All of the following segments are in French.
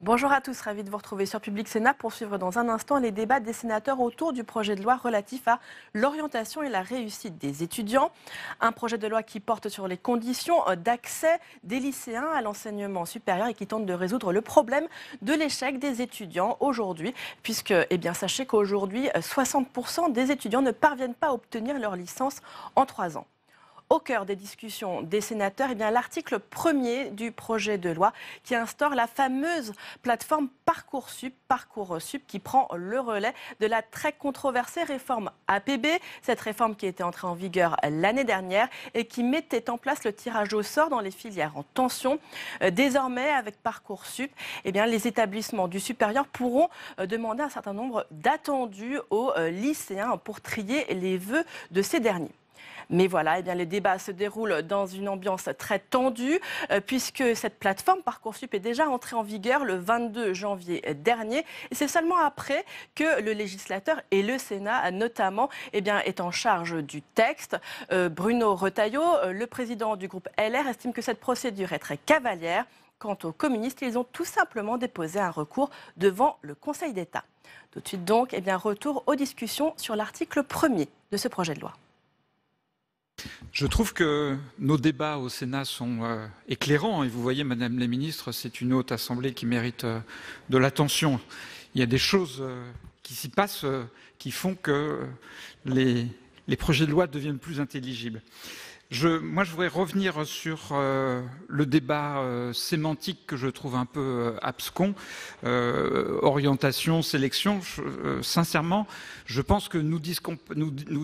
Bonjour à tous, ravi de vous retrouver sur Public Sénat pour suivre dans un instant les débats des sénateurs autour du projet de loi relatif à l'orientation et la réussite des étudiants. Un projet de loi qui porte sur les conditions d'accès des lycéens à l'enseignement supérieur et qui tente de résoudre le problème de l'échec des étudiants aujourd'hui, puisque, sachez qu'aujourd'hui, 60% des étudiants ne parviennent pas à obtenir leur licence en 3 ans. Au cœur des discussions des sénateurs, l'article 1er du projet de loi qui instaure la fameuse plateforme Parcoursup qui prend le relais de la très controversée réforme APB, cette réforme qui était entrée en vigueur l'année dernière et qui mettait en place le tirage au sort dans les filières en tension. Désormais, avec Parcoursup, les établissements du supérieur pourront demander un certain nombre d'attendus aux lycéens pour trier les vœux de ces derniers. Mais voilà, les débats se déroulent dans une ambiance très tendue puisque cette plateforme Parcoursup est déjà entrée en vigueur le 22 janvier dernier. Et c'est seulement après que le législateur et le Sénat notamment est en charge du texte. Bruno Retailleau, le président du groupe LR, estime que cette procédure est très cavalière. Quant aux communistes, ils ont tout simplement déposé un recours devant le Conseil d'État. Tout de suite donc, retour aux discussions sur l'article 1er de ce projet de loi. Je trouve que nos débats au Sénat sont éclairants et vous voyez, Madame la Ministre, c'est une haute assemblée qui mérite de l'attention. Il y a des choses qui s'y passent qui font que les projets de loi deviennent plus intelligibles. Moi, je voudrais revenir sur le débat sémantique que je trouve un peu abscon, orientation, sélection. Sincèrement, je pense que nous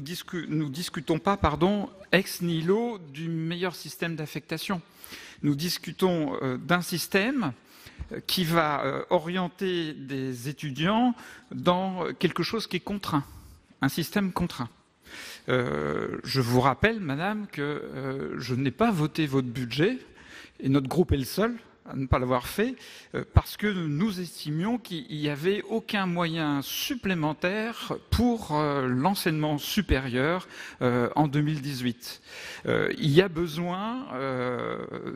discutons pas, ex nihilo du meilleur système d'affectation. Nous discutons d'un système qui va orienter des étudiants dans quelque chose qui est contraint, un système contraint. Je vous rappelle, Madame, que je n'ai pas voté votre budget, et notre groupe est le seul à ne pas l'avoir fait, parce que nous estimions qu'il n'y avait aucun moyen supplémentaire pour l'enseignement supérieur en 2018. Il y a besoin,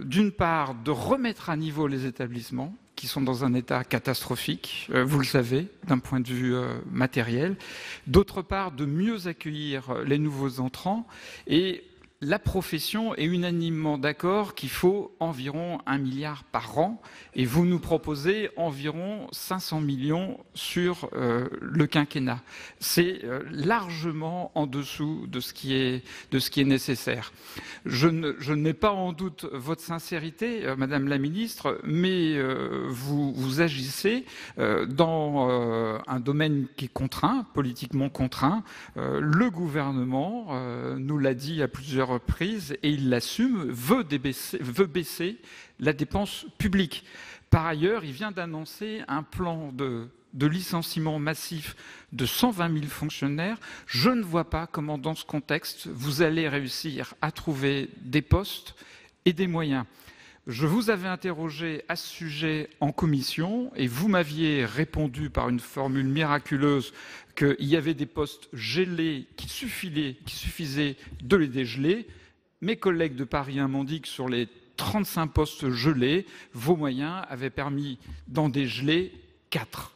d'une part, de remettre à niveau les établissements, qui sont dans un état catastrophique, vous le savez, d'un point de vue matériel. D'autre part, de mieux accueillir les nouveaux entrants. Et la profession est unanimement d'accord qu'il faut environ 1 milliard par an. Et vous nous proposez environ 500 millions sur le quinquennat. C'est largement en dessous de ce qui est nécessaire. Je n'ai pas en doute votre sincérité, Madame la Ministre, mais vous agissez dans un domaine qui est contraint, politiquement contraint. Le gouvernement nous l'a dit à plusieurs reprises et il l'assume, veut baisser la dépense publique. Par ailleurs, il vient d'annoncer un plan de licenciement massif de 120 000 fonctionnaires. Je ne vois pas comment, dans ce contexte, vous allez réussir à trouver des postes et des moyens. Je vous avais interrogé à ce sujet en commission et vous m'aviez répondu par une formule miraculeuse qu'il y avait des postes gelés qu'il suffisait de les dégeler. Mes collègues de Paris 1 m'ont dit que sur les 35 postes gelés, vos moyens avaient permis d'en dégeler 4.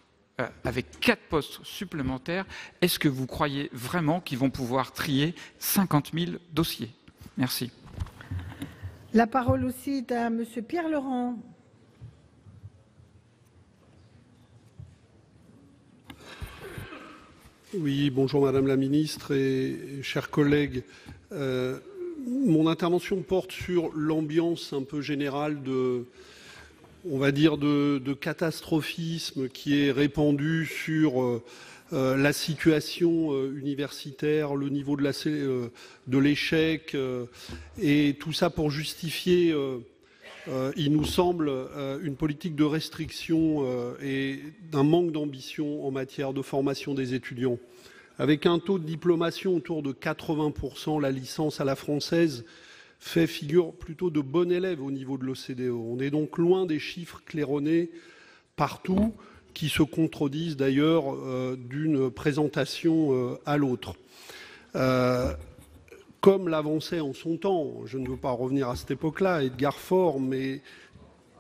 Avec 4 postes supplémentaires, est-ce que vous croyez vraiment qu'ils vont pouvoir trier 50 000 dossiers? Merci. La parole aussi est à Monsieur Pierre Laurent. Oui, bonjour Madame la Ministre et chers collègues. Mon intervention porte sur l'ambiance un peu générale de catastrophisme qui est répandue sur la situation universitaire, le niveau de l'échec, et tout ça pour justifier, il nous semble, une politique de restriction et d'un manque d'ambition en matière de formation des étudiants. Avec un taux de diplomation autour de 80%, la licence à la française fait figure plutôt de bon élève au niveau de l'OCDE. On est donc loin des chiffres claironnés partout, qui se contredisent d'ailleurs d'une présentation à l'autre. Comme l'avançait en son temps, je ne veux pas revenir à cette époque-là, Edgar Faure, mais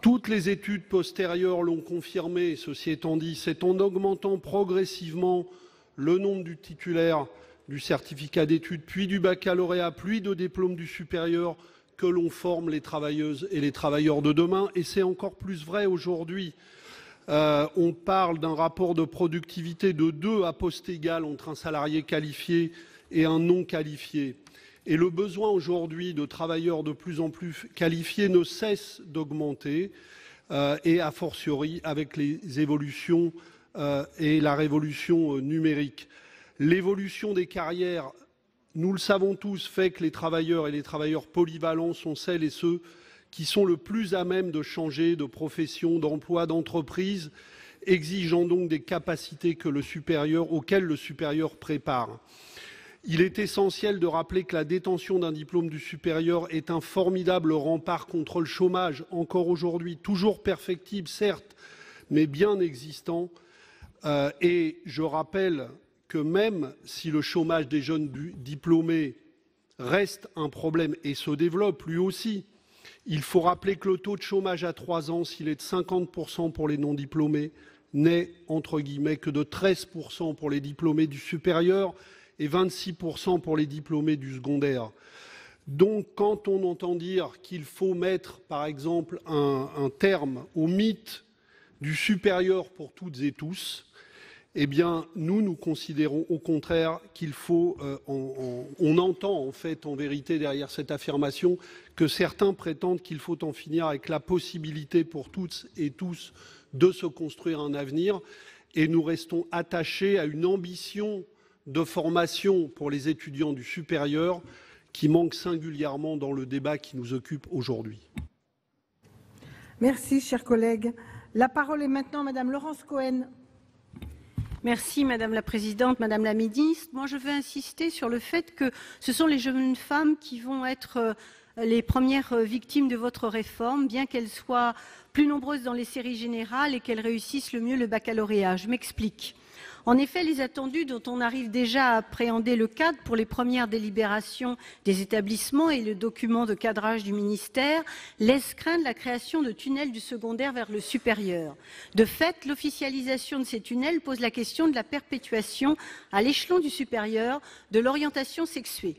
Toutes les études postérieures l'ont confirmé. Ceci étant dit, c'est en augmentant progressivement le nombre du titulaire du certificat d'études, puis du baccalauréat, puis de diplôme du supérieur, que l'on forme les travailleuses et les travailleurs de demain. Et c'est encore plus vrai aujourd'hui. On parle d'un rapport de productivité de 2 à poste égal entre un salarié qualifié et un non qualifié. Et le besoin aujourd'hui de travailleurs de plus en plus qualifiés ne cesse d'augmenter, et a fortiori avec les évolutions et la révolution numérique. L'évolution des carrières, nous le savons tous, fait que les travailleurs et les travailleurs polyvalents sont celles et ceux qui sont le plus à même de changer de profession, d'emploi, d'entreprise, exigeant donc des capacités auxquelles le supérieur prépare. Il est essentiel de rappeler que la détention d'un diplôme du supérieur est un formidable rempart contre le chômage, encore aujourd'hui, toujours perfectible, certes, mais bien existant. Et je rappelle que même si le chômage des jeunes diplômés reste un problème et se développe lui aussi, il faut rappeler que le taux de chômage à 3 ans, s'il est de 50% pour les non-diplômés, n'est entre guillemets que de 13% pour les diplômés du supérieur et 26% pour les diplômés du secondaire. Donc quand on entend dire qu'il faut mettre par exemple un terme au mythe du supérieur pour toutes et tous, eh bien nous considérons au contraire qu'il faut, on entend en fait en vérité derrière cette affirmation que certains prétendent qu'il faut en finir avec la possibilité pour toutes et tous de se construire un avenir, et nous restons attachés à une ambition de formation pour les étudiants du supérieur qui manque singulièrement dans le débat qui nous occupe aujourd'hui. Merci, chers collègues. La parole est maintenant à Madame Laurence Cohen. Merci Madame la Présidente, Madame la Ministre. Moi, je veux insister sur le fait que ce sont les jeunes femmes qui vont être les premières victimes de votre réforme, bien qu'elles soient plus nombreuses dans les séries générales et qu'elles réussissent le mieux le baccalauréat. Je m'explique. En effet, les attendus dont on arrive déjà à appréhender le cadre pour les premières délibérations des établissements et le document de cadrage du ministère laissent craindre la création de tunnels du secondaire vers le supérieur. De fait, l'officialisation de ces tunnels pose la question de la perpétuation à l'échelon du supérieur de l'orientation sexuée.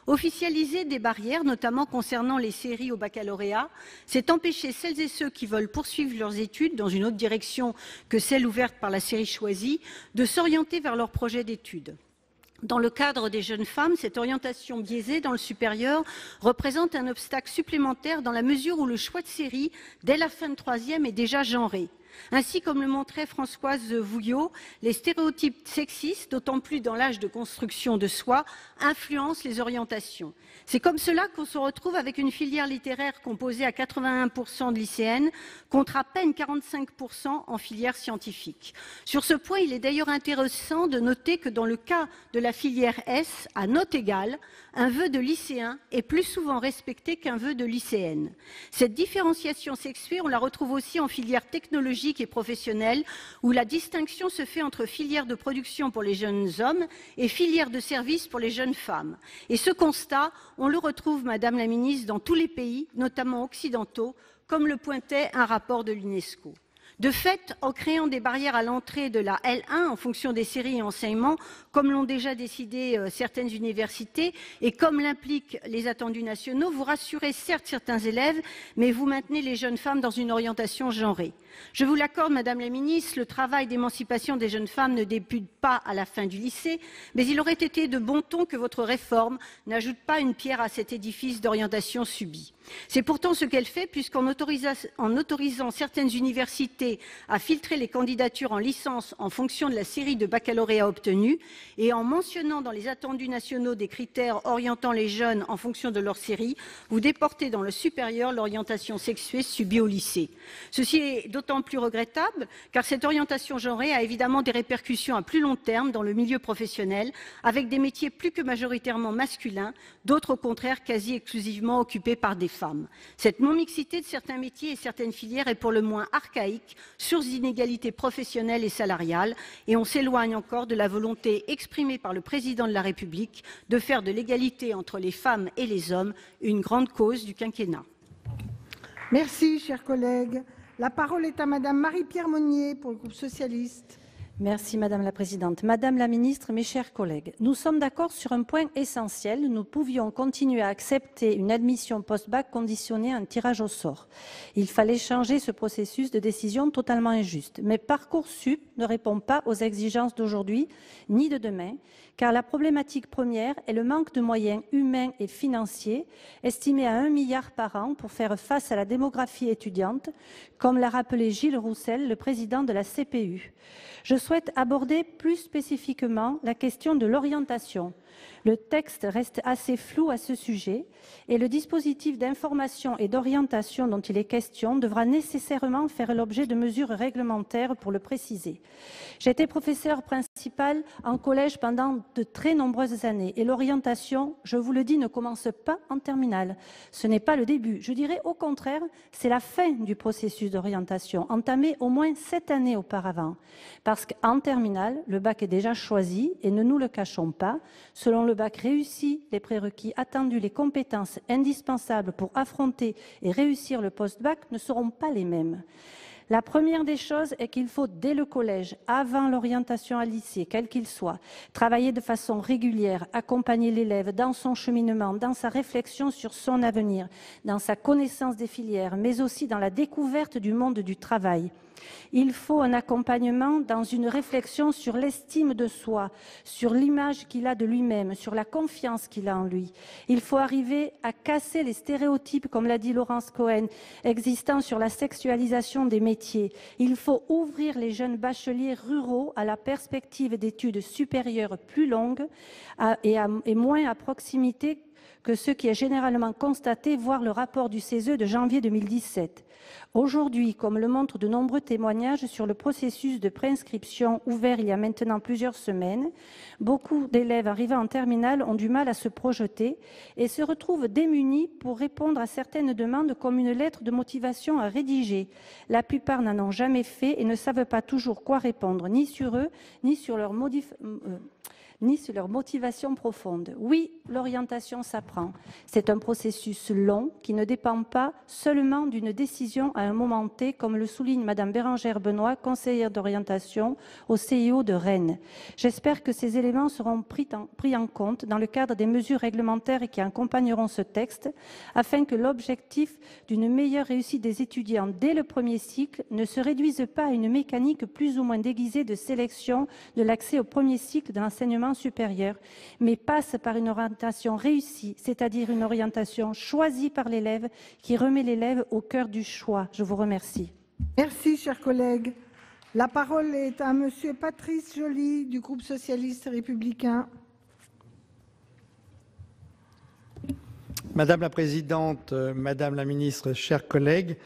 Officialiser des barrières, notamment concernant les séries au baccalauréat, c'est empêcher celles et ceux qui veulent poursuivre leurs études dans une autre direction que celle ouverte par la série choisie, de s'orienter vers leur projet d'études. Dans le cadre des jeunes femmes, cette orientation biaisée dans le supérieur représente un obstacle supplémentaire dans la mesure où le choix de série, dès la fin de troisième, est déjà genré. Ainsi, comme le montrait Françoise Vouillot, les stéréotypes sexistes, d'autant plus dans l'âge de construction de soi, influencent les orientations. C'est comme cela qu'on se retrouve avec une filière littéraire composée à 81% de lycéennes, contre à peine 45% en filière scientifique. Sur ce point, il est d'ailleurs intéressant de noter que dans le cas de la filière S, à note égale, un vœu de lycéen est plus souvent respecté qu'un vœu de lycéenne. Cette différenciation sexuée, on la retrouve aussi en filière technologique et professionnelle, où la distinction se fait entre filière de production pour les jeunes hommes et filière de service pour les jeunes femmes. Et ce constat, on le retrouve, Madame la Ministre, dans tous les pays, notamment occidentaux, comme le pointait un rapport de l'UNESCO. De fait, en créant des barrières à l'entrée de la L1 en fonction des séries et enseignements, comme l'ont déjà décidé certaines universités et comme l'impliquent les attendus nationaux, vous rassurez certes certains élèves, mais vous maintenez les jeunes femmes dans une orientation genrée. Je vous l'accorde, Madame la Ministre, le travail d'émancipation des jeunes femmes ne débute pas à la fin du lycée, mais il aurait été de bon ton que votre réforme n'ajoute pas une pierre à cet édifice d'orientation subie. C'est pourtant ce qu'elle fait, puisqu'en autorisant certaines universités à filtrer les candidatures en licence en fonction de la série de baccalauréat obtenue et en mentionnant dans les attendus nationaux des critères orientant les jeunes en fonction de leur série, vous déportez dans le supérieur l'orientation sexuée subie au lycée. Ceci est d'autant plus regrettable car cette orientation genrée a évidemment des répercussions à plus long terme dans le milieu professionnel, avec des métiers plus que majoritairement masculins, d'autres au contraire quasi exclusivement occupés par des femmes. Cette non-mixité de certains métiers et certaines filières est pour le moins archaïque, source d'inégalités professionnelles et salariales, et on s'éloigne encore de la volonté exprimée par le président de la République de faire de l'égalité entre les femmes et les hommes une grande cause du quinquennat. Merci, chers collègues. La parole est à Madame Marie-Pierre Monnier pour le groupe socialiste. Merci Madame la Présidente. Madame la Ministre, mes chers collègues, nous sommes d'accord sur un point essentiel. Nous pouvions continuer à accepter une admission post-bac conditionnée à un tirage au sort. Il fallait changer ce processus de décision totalement injuste. Mais Parcoursup ne répond pas aux exigences d'aujourd'hui ni de demain, car la problématique première est le manque de moyens humains et financiers, estimé à 1 milliard par an pour faire face à la démographie étudiante, comme l'a rappelé Gilles Roussel, le président de la CPU. Je souhaite aborder plus spécifiquement la question de l'orientation. Le texte reste assez flou à ce sujet et le dispositif d'information et d'orientation dont il est question devra nécessairement faire l'objet de mesures réglementaires pour le préciser. J'ai été professeur principal en collège pendant de très nombreuses années et l'orientation, je vous le dis, ne commence pas en terminale. Ce n'est pas le début. Je dirais au contraire, c'est la fin du processus d'orientation, entamé au moins 7 années auparavant. Parce qu'en terminale, le bac est déjà choisi et ne nous le cachons pas. Selon le bac réussi, les prérequis attendus, les compétences indispensables pour affronter et réussir le post-bac ne seront pas les mêmes. La première des choses est qu'il faut, dès le collège, avant l'orientation à lycée, quel qu'il soit, travailler de façon régulière, accompagner l'élève dans son cheminement, dans sa réflexion sur son avenir, dans sa connaissance des filières, mais aussi dans la découverte du monde du travail. Il faut un accompagnement dans une réflexion sur l'estime de soi, sur l'image qu'il a de lui-même, sur la confiance qu'il a en lui. Il faut arriver à casser les stéréotypes, comme l'a dit Laurence Cohen, existants sur la sexualisation des métiers. Il faut ouvrir les jeunes bacheliers ruraux à la perspective d'études supérieures plus longues et moins à proximité que ce qui est généralement constaté, voire le rapport du CESE de janvier 2017. Aujourd'hui, comme le montrent de nombreux témoignages sur le processus de préinscription ouvert il y a maintenant plusieurs semaines, beaucoup d'élèves arrivant en terminale ont du mal à se projeter et se retrouvent démunis pour répondre à certaines demandes comme une lettre de motivation à rédiger. La plupart n'en ont jamais fait et ne savent pas toujours quoi répondre, ni sur eux, ni sur leur motivation profonde. Oui, l'orientation s'apprend. C'est un processus long qui ne dépend pas seulement d'une décision à un moment T, comme le souligne Madame Bérangère Benoît, conseillère d'orientation au CIO de Rennes. J'espère que ces éléments seront pris en compte dans le cadre des mesures réglementaires qui accompagneront ce texte, afin que l'objectif d'une meilleure réussite des étudiants dès le premier cycle ne se réduise pas à une mécanique plus ou moins déguisée de sélection de l'accès au premier cycle de l'enseignement supérieur, mais passe par une orientation réussie, c'est-à-dire une orientation choisie par l'élève qui remet l'élève au cœur du choix. Je vous remercie. Merci, chers collègues. La parole est à Monsieur Patrice Joly du groupe socialiste et républicain. Madame la Présidente, Madame la Ministre, chers collègues,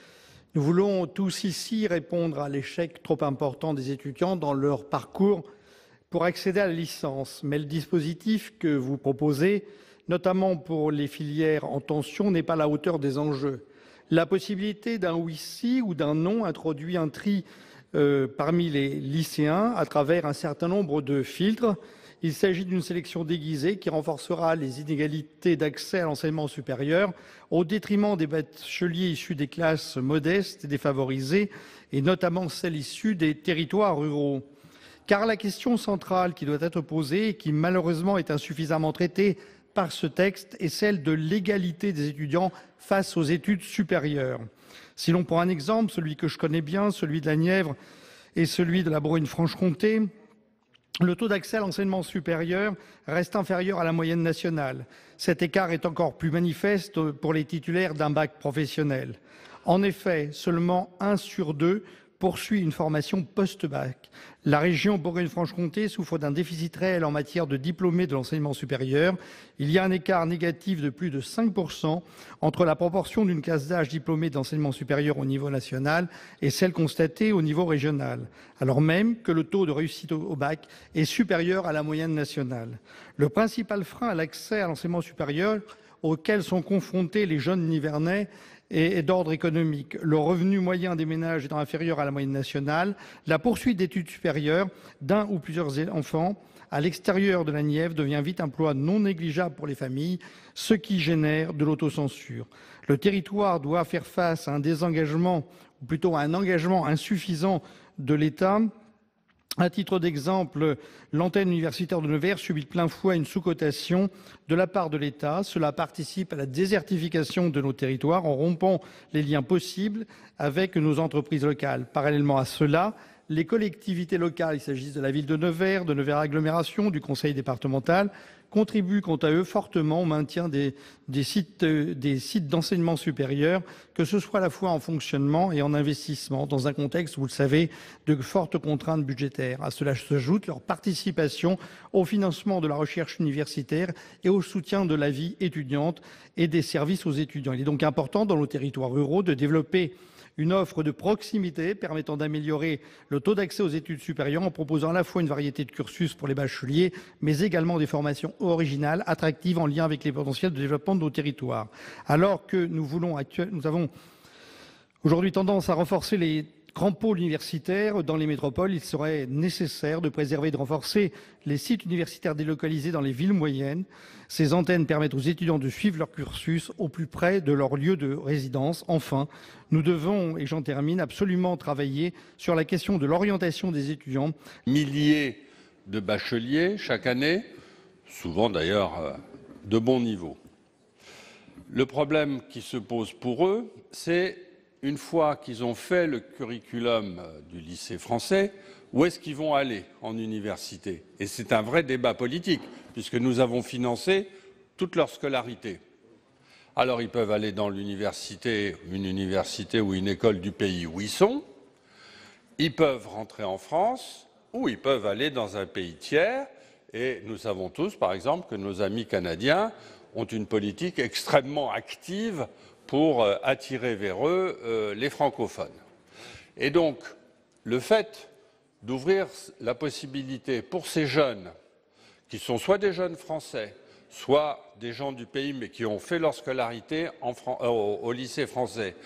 nous voulons tous ici répondre à l'échec trop important des étudiants dans leur parcours pour accéder à la licence. Mais le dispositif que vous proposez, notamment pour les filières en tension, n'est pas à la hauteur des enjeux. La possibilité d'un oui-si ou d'un non introduit un tri parmi les lycéens à travers un certain nombre de filtres. Il s'agit d'une sélection déguisée qui renforcera les inégalités d'accès à l'enseignement supérieur au détriment des bacheliers issus des classes modestes et défavorisées, et notamment celles issues des territoires ruraux. Car la question centrale qui doit être posée et qui malheureusement est insuffisamment traitée par ce texte est celle de l'égalité des étudiants face aux études supérieures. Si l'on prend un exemple, celui que je connais bien, celui de la Nièvre et celui de la Bourgogne-Franche-Comté, le taux d'accès à l'enseignement supérieur reste inférieur à la moyenne nationale. Cet écart est encore plus manifeste pour les titulaires d'un bac professionnel. En effet, seulement 1 sur 2 poursuit une formation post-bac. La région Bourgogne-Franche-Comté souffre d'un déficit réel en matière de diplômés de l'enseignement supérieur. Il y a un écart négatif de plus de 5% entre la proportion d'une classe d'âge diplômée d'enseignement supérieur au niveau national et celle constatée au niveau régional, alors même que le taux de réussite au bac est supérieur à la moyenne nationale. Le principal frein à l'accès à l'enseignement supérieur auquel sont confrontés les jeunes nivernais et d'ordre économique. Le revenu moyen des ménages étant inférieur à la moyenne nationale, la poursuite d'études supérieures d'un ou plusieurs enfants à l'extérieur de la Nièvre devient vite un poids non négligeable pour les familles, ce qui génère de l'autocensure. Le territoire doit faire face à un désengagement, ou plutôt à un engagement insuffisant de l'État. À titre d'exemple, l'antenne universitaire de Nevers subit de plein fouet une sous-cotation de la part de l'État. Cela participe à la désertification de nos territoires en rompant les liens possibles avec nos entreprises locales. Parallèlement à cela, les collectivités locales, il s'agisse de la ville de Nevers Agglomération, du conseil départemental, contribuent quant à eux fortement au maintien des sites d'enseignement supérieur, que ce soit à la fois en fonctionnement et en investissement, dans un contexte, vous le savez, de fortes contraintes budgétaires. À cela s'ajoute leur participation au financement de la recherche universitaire et au soutien de la vie étudiante et des services aux étudiants. Il est donc important dans nos territoires ruraux de développer une offre de proximité permettant d'améliorer le taux d'accès aux études supérieures en proposant à la fois une variété de cursus pour les bacheliers, mais également des formations originales, attractives en lien avec les potentiels de développement de nos territoires. Alors que nous avons aujourd'hui tendance à renforcer les grands pôles universitaires dans les métropoles, il serait nécessaire de préserver et de renforcer les sites universitaires délocalisés dans les villes moyennes. Ces antennes permettent aux étudiants de suivre leur cursus au plus près de leur lieu de résidence. Enfin, nous devons, et j'en termine, absolument travailler sur la question de l'orientation des étudiants. Milliers de bacheliers chaque année, souvent d'ailleurs de bon niveau. Le problème qui se pose pour eux, c'est une fois qu'ils ont fait le curriculum du lycée français, où est-ce qu'ils vont aller en université? Et c'est un vrai débat politique, puisque nous avons financé toute leur scolarité. Alors ils peuvent aller dans une université ou une école du pays où ils sont, ils peuvent rentrer en France, ou ils peuvent aller dans un pays tiers, et nous savons tous, par exemple, que nos amis canadiens ont une politique extrêmement active pour attirer vers eux les francophones. Et donc, le fait d'ouvrir la possibilité pour ces jeunes, qui sont soit des jeunes français, soit des gens du pays, mais qui ont fait leur scolarité au lycée français,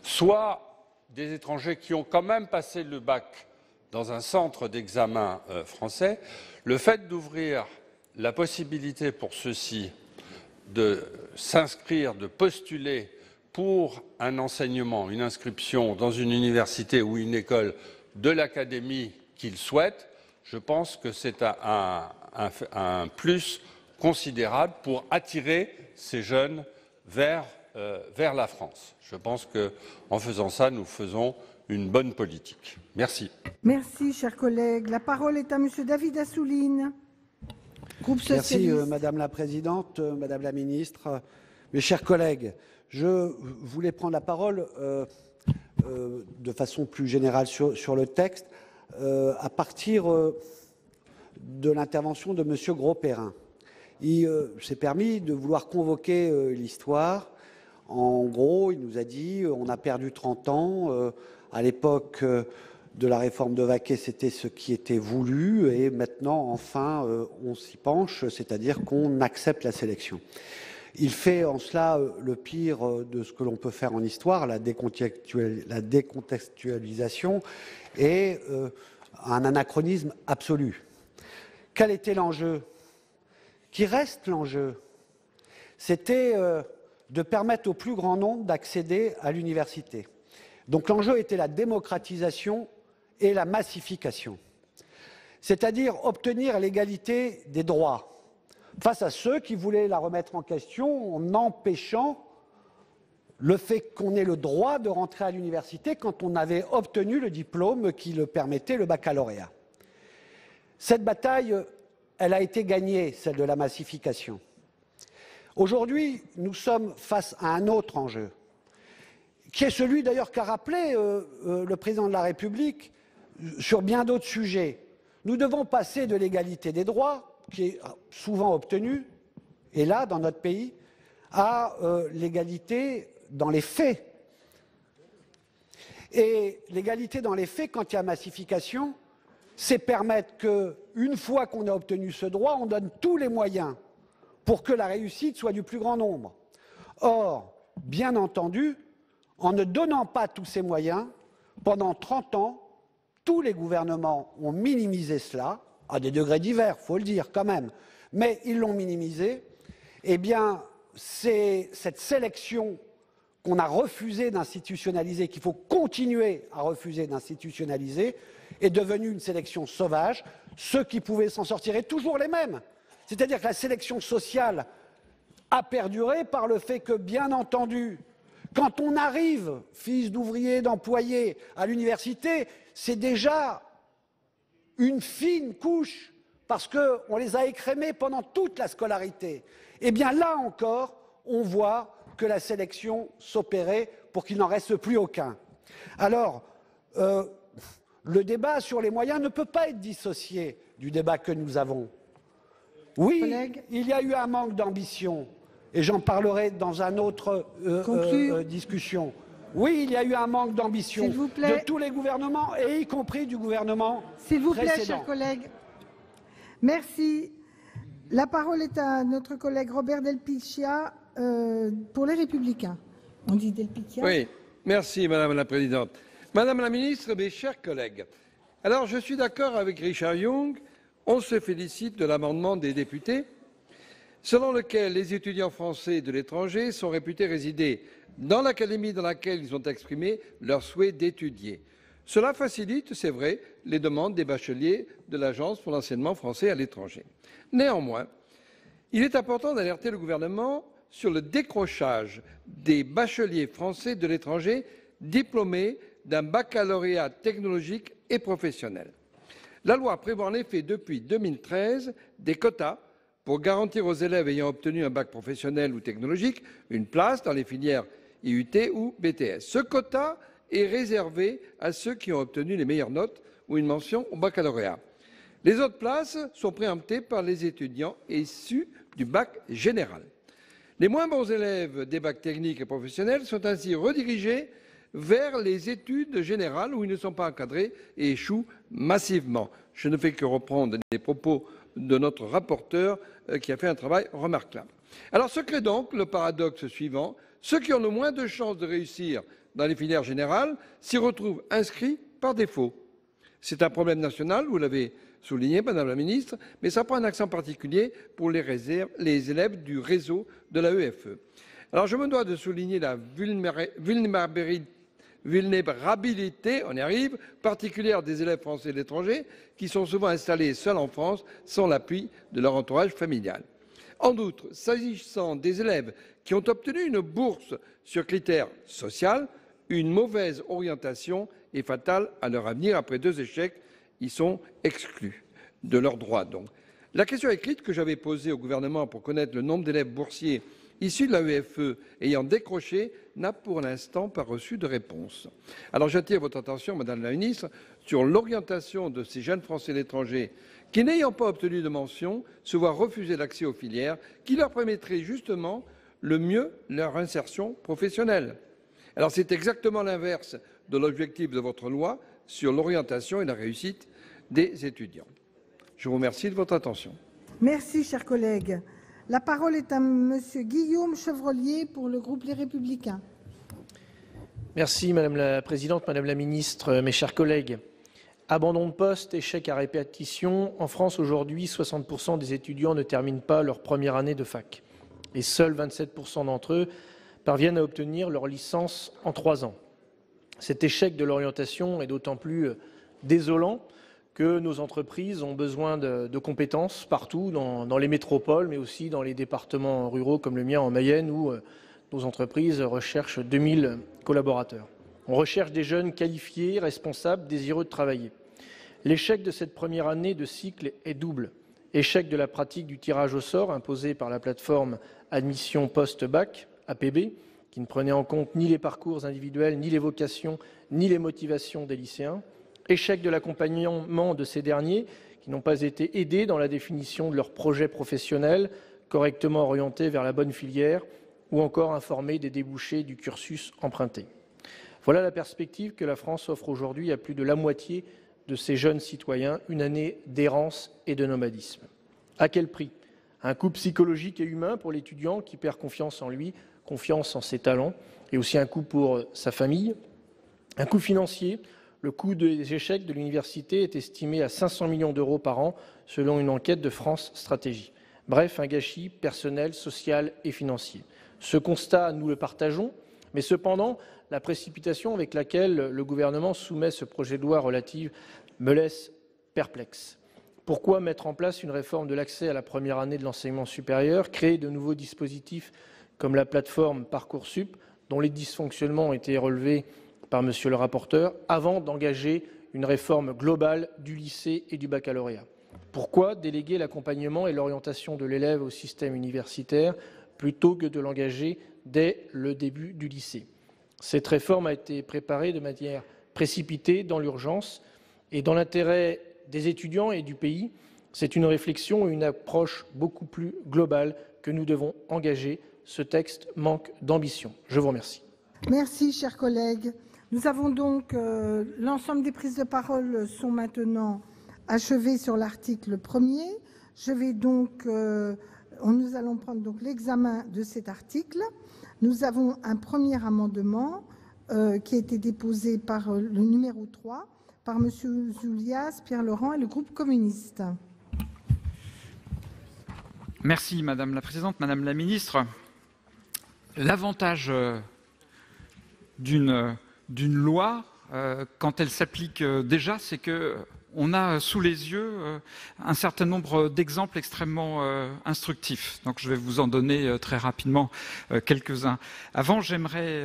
soit des étrangers qui ont quand même passé le bac dans un centre d'examen français, le fait d'ouvrir la possibilité pour ceux-ci de s'inscrire, de postuler pour un enseignement, une inscription dans une université ou une école de l'académie qu'ils souhaitent, je pense que c'est un plus considérable pour attirer ces jeunes vers la France. Je pense qu'en faisant ça, nous faisons une bonne politique. Merci. Merci, chers collègues. La parole est à Monsieur David Assouline, groupe socialiste. Merci, Madame la Présidente, Madame la Ministre, mes chers collègues. Je voulais prendre la parole de façon plus générale sur le texte à partir de l'intervention de Monsieur Grosperrin. Il s'est permis de vouloir convoquer l'histoire. En gros, il nous a dit on a perdu 30 ans. À l'époque de la réforme de Vaquet, c'était ce qui était voulu, et maintenant, enfin, on s'y penche, c'est-à-dire qu'on accepte la sélection. Il fait en cela le pire de ce que l'on peut faire en histoire, la décontextualisation, et un anachronisme absolu. Quel était l'enjeu? Qui reste l'enjeu? C'était de permettre au plus grand nombre d'accéder à l'université. Donc l'enjeu était la démocratisation et la massification, c'est-à-dire obtenir l'égalité des droits face à ceux qui voulaient la remettre en question en empêchant le fait qu'on ait le droit de rentrer à l'université quand on avait obtenu le diplôme qui le permettait, le baccalauréat. Cette bataille, elle a été gagnée, celle de la massification. Aujourd'hui, nous sommes face à un autre enjeu, qui est celui d'ailleurs qu'a rappelé le président de la République sur bien d'autres sujets. Nous devons passer de l'égalité des droits, qui est souvent obtenue, et là, dans notre pays, à l'égalité dans les faits. Et l'égalité dans les faits, quand il y a massification, c'est permettre qu'une fois qu'on a obtenu ce droit, on donne tous les moyens pour que la réussite soit du plus grand nombre. Or, bien entendu, En ne donnant pas tous ces moyens, pendant 30 ans, tous les gouvernements ont minimisé cela, à des degrés divers, il faut le dire quand même, mais ils l'ont minimisé. Eh bien, c'est cette sélection qu'on a refusé d'institutionnaliser, qu'il faut continuer à refuser d'institutionnaliser, est devenue une sélection sauvage. Ceux qui pouvaient s'en sortir sont toujours les mêmes. C'est-à-dire que la sélection sociale a perduré par le fait que, bien entendu, quand on arrive, fils d'ouvriers, d'employés, à l'université, c'est déjà une fine couche, parce qu'on les a écrémés pendant toute la scolarité. Eh bien là encore, on voit que la sélection s'opérait pour qu'il n'en reste plus aucun. Alors, le débat sur les moyens ne peut pas être dissocié du débat que nous avons. Oui, il y a eu un manque d'ambition, et j'en parlerai dans une autre discussion. Oui, il y a eu un manque d'ambition de tous les gouvernements, et y compris du gouvernement précédent. S'il vous plaît, chers collègues. Merci. La parole est à notre collègue Robert Del Picchia pour les Républicains. On dit Del Picchia. Oui, merci Madame la Présidente. Madame la Ministre, mes chers collègues, alors je suis d'accord avec Richard Yung, on se félicite de l'amendement des députés selon lequel les étudiants français de l'étranger sont réputés résider dans l'académie dans laquelle ils ont exprimé leur souhait d'étudier. Cela facilite, c'est vrai, les demandes des bacheliers de l'Agence pour l'enseignement français à l'étranger. Néanmoins, il est important d'alerter le gouvernement sur le décrochage des bacheliers français de l'étranger diplômés d'un baccalauréat technologique et professionnel. La loi prévoit en effet depuis 2013 des quotas pour garantir aux élèves ayant obtenu un bac professionnel ou technologique une place dans les filières IUT ou BTS. Ce quota est réservé à ceux qui ont obtenu les meilleures notes ou une mention au baccalauréat. Les autres places sont préemptées par les étudiants issus du bac général. Les moins bons élèves des bacs techniques et professionnels sont ainsi redirigés vers les études générales où ils ne sont pas encadrés et échouent massivement. Je ne fais que reprendre les propos de notre rapporteur qui a fait un travail remarquable. Alors se crée donc le paradoxe suivant. Ceux qui ont le moins de chances de réussir dans les filières générales s'y retrouvent inscrits par défaut. C'est un problème national, vous l'avez souligné, Madame la Ministre, mais ça prend un accent particulier pour les élèves du réseau de l'AEFE. Alors je me dois de souligner la vulnérabilité, on y arrive, particulière des élèves français de l'étranger qui sont souvent installés seuls en France sans l'appui de leur entourage familial. En outre, s'agissant des élèves qui ont obtenu une bourse sur critères sociaux, une mauvaise orientation est fatale à leur avenir. Après 2 échecs, ils sont exclus de leurs droits. Donc, la question écrite que j'avais posée au gouvernement pour connaître le nombre d'élèves boursiers issus de l'AEFE ayant décroché n'a pour l'instant pas reçu de réponse. Alors j'attire votre attention, Madame la Ministre, sur l'orientation de ces jeunes Français de l'étranger qui, n'ayant pas obtenu de mention, se voient refuser l'accès aux filières qui leur permettraient justement le mieux leur insertion professionnelle. Alors c'est exactement l'inverse de l'objectif de votre loi sur l'orientation et la réussite des étudiants. Je vous remercie de votre attention. Merci, chers collègues. La parole est à Monsieur Guillaume Chevrollier pour le groupe Les Républicains. Merci Madame la Présidente, Madame la Ministre, mes chers collègues. Abandon de poste, échec à répétition. En France aujourd'hui, 60% des étudiants ne terminent pas leur première année de fac. Et seuls 27% d'entre eux parviennent à obtenir leur licence en 3 ans. Cet échec de l'orientation est d'autant plus désolant que nos entreprises ont besoin de compétences partout, dans les métropoles, mais aussi dans les départements ruraux comme le mien en Mayenne, où nos entreprises recherchent 2000 collaborateurs. On recherche des jeunes qualifiés, responsables, désireux de travailler. L'échec de cette première année de cycle est double. Échec de la pratique du tirage au sort imposé par la plateforme Admission Post-Bac, APB, qui ne prenait en compte ni les parcours individuels, ni les vocations, ni les motivations des lycéens. Échec de l'accompagnement de ces derniers qui n'ont pas été aidés dans la définition de leur projet professionnel, correctement orientés vers la bonne filière ou encore informés des débouchés du cursus emprunté. Voilà la perspective que la France offre aujourd'hui à plus de la moitié de ses jeunes citoyens, une année d'errance et de nomadisme. À quel prix? Un coût psychologique et humain pour l'étudiant qui perd confiance en lui, confiance en ses talents, et aussi un coût pour sa famille. Un coût financier, le coût des échecs de l'université est estimé à 500 millions d'euros par an, selon une enquête de France Stratégie. Bref, un gâchis personnel, social et financier. Ce constat, nous le partageons, mais cependant, la précipitation avec laquelle le gouvernement soumet ce projet de loi relatif me laisse perplexe. Pourquoi mettre en place une réforme de l'accès à la première année de l'enseignement supérieur, créer de nouveaux dispositifs comme la plateforme Parcoursup, dont les dysfonctionnements ont été relevés par Monsieur le rapporteur, avant d'engager une réforme globale du lycée et du baccalauréat? Pourquoi déléguer l'accompagnement et l'orientation de l'élève au système universitaire plutôt que de l'engager dès le début du lycée? Cette réforme a été préparée de manière précipitée, dans l'urgence, et dans l'intérêt des étudiants et du pays. C'est une réflexion et une approche beaucoup plus globale que nous devons engager. Ce texte manque d'ambition. Je vous remercie. Merci, chers collègues. Nous avons donc l'ensemble des prises de parole sont maintenant achevées sur l'article 1er. Je vais donc, nous allons prendre donc l'examen de cet article. Nous avons un premier amendement qui a été déposé par le numéro 3, par M. Ouzoulias, Pierre Laurent et le groupe communiste. Merci Madame la Présidente, Madame la Ministre. L'avantage d'une loi, quand elle s'applique déjà, c'est qu'on a sous les yeux un certain nombre d'exemples extrêmement instructifs. Donc je vais vous en donner très rapidement quelques-uns. Avant, j'aimerais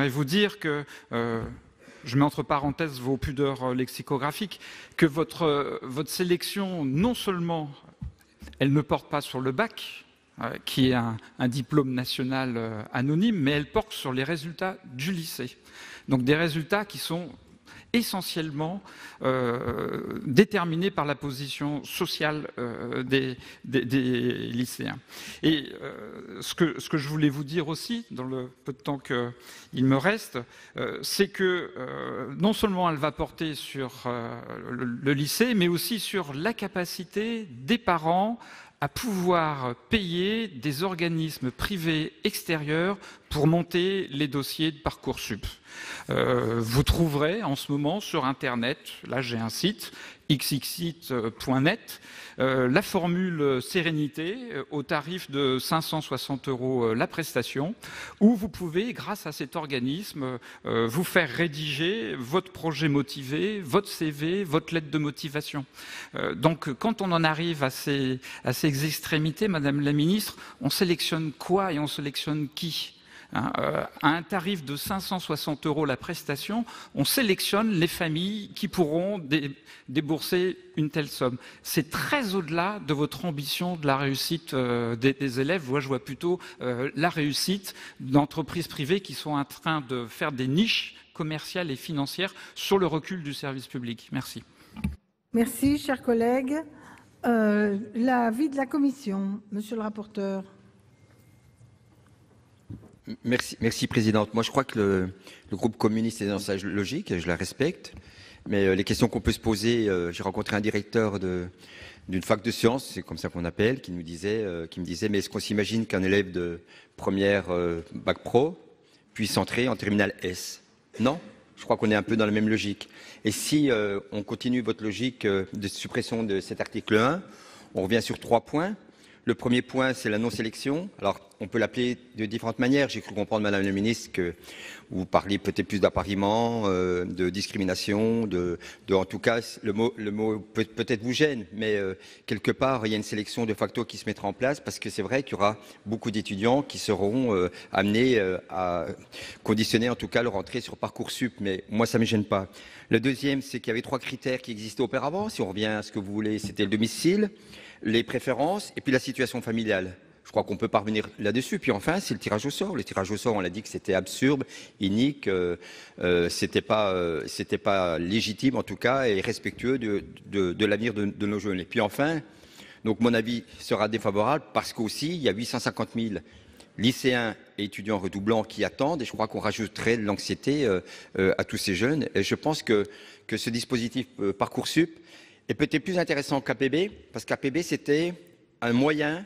vous dire que, je mets entre parenthèses vos pudeurs lexicographiques, que votre sélection, non seulement elle ne porte pas sur le bac, qui est un diplôme national anonyme, mais elle porte sur les résultats du lycée. Donc des résultats qui sont essentiellement déterminés par la position sociale des lycéens. Et ce que je voulais vous dire aussi, dans le peu de temps qu'il me reste, c'est que non seulement elle va porter sur le lycée, mais aussi sur la capacité des parents à pouvoir payer des organismes privés extérieurs pour monter les dossiers de Parcoursup. Vous trouverez en ce moment sur Internet, là j'ai un site, xxsite.net, la formule sérénité au tarif de 560 € la prestation, où vous pouvez, grâce à cet organisme, vous faire rédiger votre projet motivé, votre CV, votre lettre de motivation. Donc quand on en arrive à ces extrémités, Madame la Ministre, on sélectionne quoi et on sélectionne qui ? À un tarif de 560 € la prestation, on sélectionne les familles qui pourront débourser une telle somme. C'est très au-delà de votre ambition de la réussite des élèves. Moi, je vois plutôt la réussite d'entreprises privées qui sont en train de faire des niches commerciales et financières sur le recul du service public. Merci. Merci, chers collègues. L'avis de la commission, monsieur le rapporteur. Merci, Présidente. Moi, je crois que le groupe communiste est dans sa logique, et je la respecte. Mais les questions qu'on peut se poser, j'ai rencontré un directeur d'une fac de sciences, c'est comme ça qu'on appelle, qui me disait, mais est-ce qu'on s'imagine qu'un élève de première bac pro puisse entrer en terminale S? Non, je crois qu'on est un peu dans la même logique. Et si on continue votre logique de suppression de cet article 1, on revient sur 3 points. Le premier point, c'est la non-sélection. Alors, on peut l'appeler de différentes manières. J'ai cru comprendre, Madame la Ministre, que vous parliez peut-être plus d'appariement, de discrimination, en tout cas, le mot peut-être vous gêne, mais quelque part, il y a une sélection de facto qui se mettra en place, parce que c'est vrai qu'il y aura beaucoup d'étudiants qui seront amenés à conditionner, en tout cas, leur entrée sur Parcoursup. Mais moi, ça ne me gêne pas. Le deuxième, c'est qu'il y avait 3 critères qui existaient auparavant. Si on revient à ce que vous voulez, c'était le domicile, les préférences et puis la situation familiale. Je crois qu'on peut parvenir là-dessus. Puis enfin, c'est le tirage au sort. Le tirage au sort, on l'a dit que c'était absurde, inique, c'était pas légitime en tout cas et respectueux de l'avenir de nos jeunes. Et puis enfin, donc mon avis sera défavorable parce qu'aussi il y a 850 000 lycéens et étudiants redoublants qui attendent et je crois qu'on rajouterait de l'anxiété à tous ces jeunes. Et je pense que ce dispositif Parcoursup est peut-être plus intéressant qu'APB, parce qu'APB, c'était un moyen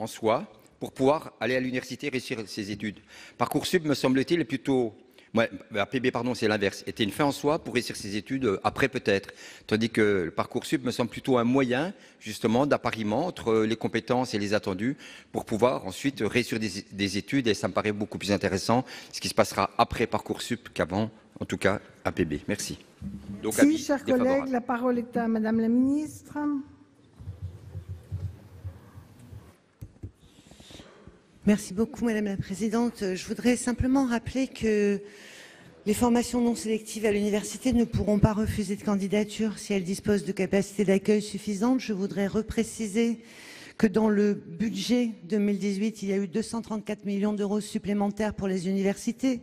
en soi pour pouvoir aller à l'université et réussir ses études. Parcoursup, me semble-t-il, est plutôt... Ouais, APB, pardon, c'est l'inverse. Était une fin en soi pour réussir ses études après peut-être. Tandis que le Parcoursup me semble plutôt un moyen, justement, d'appariement entre les compétences et les attendus pour pouvoir ensuite réussir des études. Et ça me paraît beaucoup plus intéressant ce qui se passera après Parcoursup qu'avant, en tout cas, APB. Merci. Donc, merci, chers collègues. La parole est à Madame la Ministre. Merci beaucoup, Madame la Présidente. Je voudrais simplement rappeler que les formations non sélectives à l'université ne pourront pas refuser de candidature si elles disposent de capacités d'accueil suffisantes. Je voudrais repréciser que dans le budget 2018, il y a eu 234 millions d'euros supplémentaires pour les universités,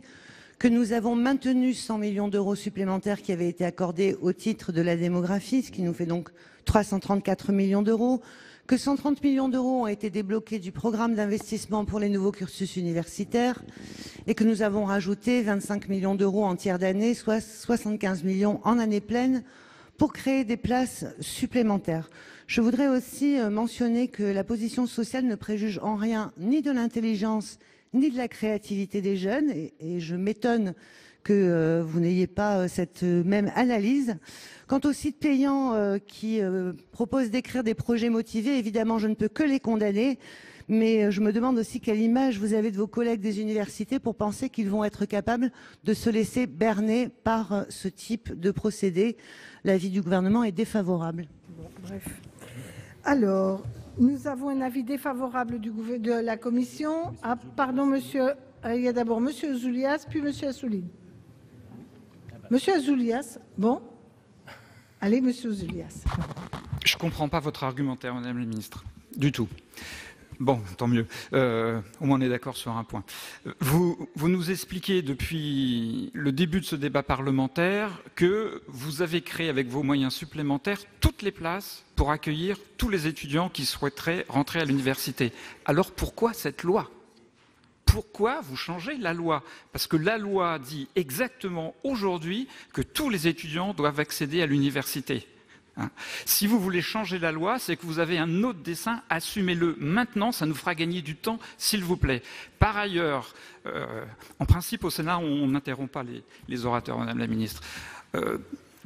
que nous avons maintenu 100 millions d'euros supplémentaires qui avaient été accordés au titre de la démographie, ce qui nous fait donc 334 millions d'euros, que 130 millions d'euros ont été débloqués du programme d'investissement pour les nouveaux cursus universitaires et que nous avons rajouté 25 millions d'euros en tiers d'année, soit 75 millions en année pleine, pour créer des places supplémentaires. Je voudrais aussi mentionner que la position sociale ne préjuge en rien ni de l'intelligence ni de la créativité des jeunes, et je m'étonne que vous n'ayez pas cette même analyse. Quant aux sites payants qui proposent d'écrire des projets motivés, évidemment, je ne peux que les condamner, mais je me demande aussi quelle image vous avez de vos collègues des universités pour penser qu'ils vont être capables de se laisser berner par ce type de procédé. L'avis du gouvernement est défavorable. Bon, bref. Alors, nous avons un avis défavorable de la Commission. Ah, pardon, monsieur. Il y a d'abord monsieur Ouzoulias, puis monsieur Assouline. Monsieur Ouzoulias, bon. Allez, monsieur Ouzoulias. Je ne comprends pas votre argumentaire, Madame la Ministre, du tout. Bon, tant mieux. Au moins, on est d'accord sur un point. Vous nous expliquez depuis le début de ce débat parlementaire que vous avez créé avec vos moyens supplémentaires toutes les places pour accueillir tous les étudiants qui souhaiteraient rentrer à l'université. Alors pourquoi cette loi ? Pourquoi vous changez la loi? Parce que la loi dit exactement aujourd'hui que tous les étudiants doivent accéder à l'université. Si vous voulez changer la loi, c'est que vous avez un autre dessein, assumez-le maintenant, ça nous fera gagner du temps, s'il vous plaît. Par ailleurs, en principe au Sénat, on n'interrompt pas les orateurs, Madame la Ministre.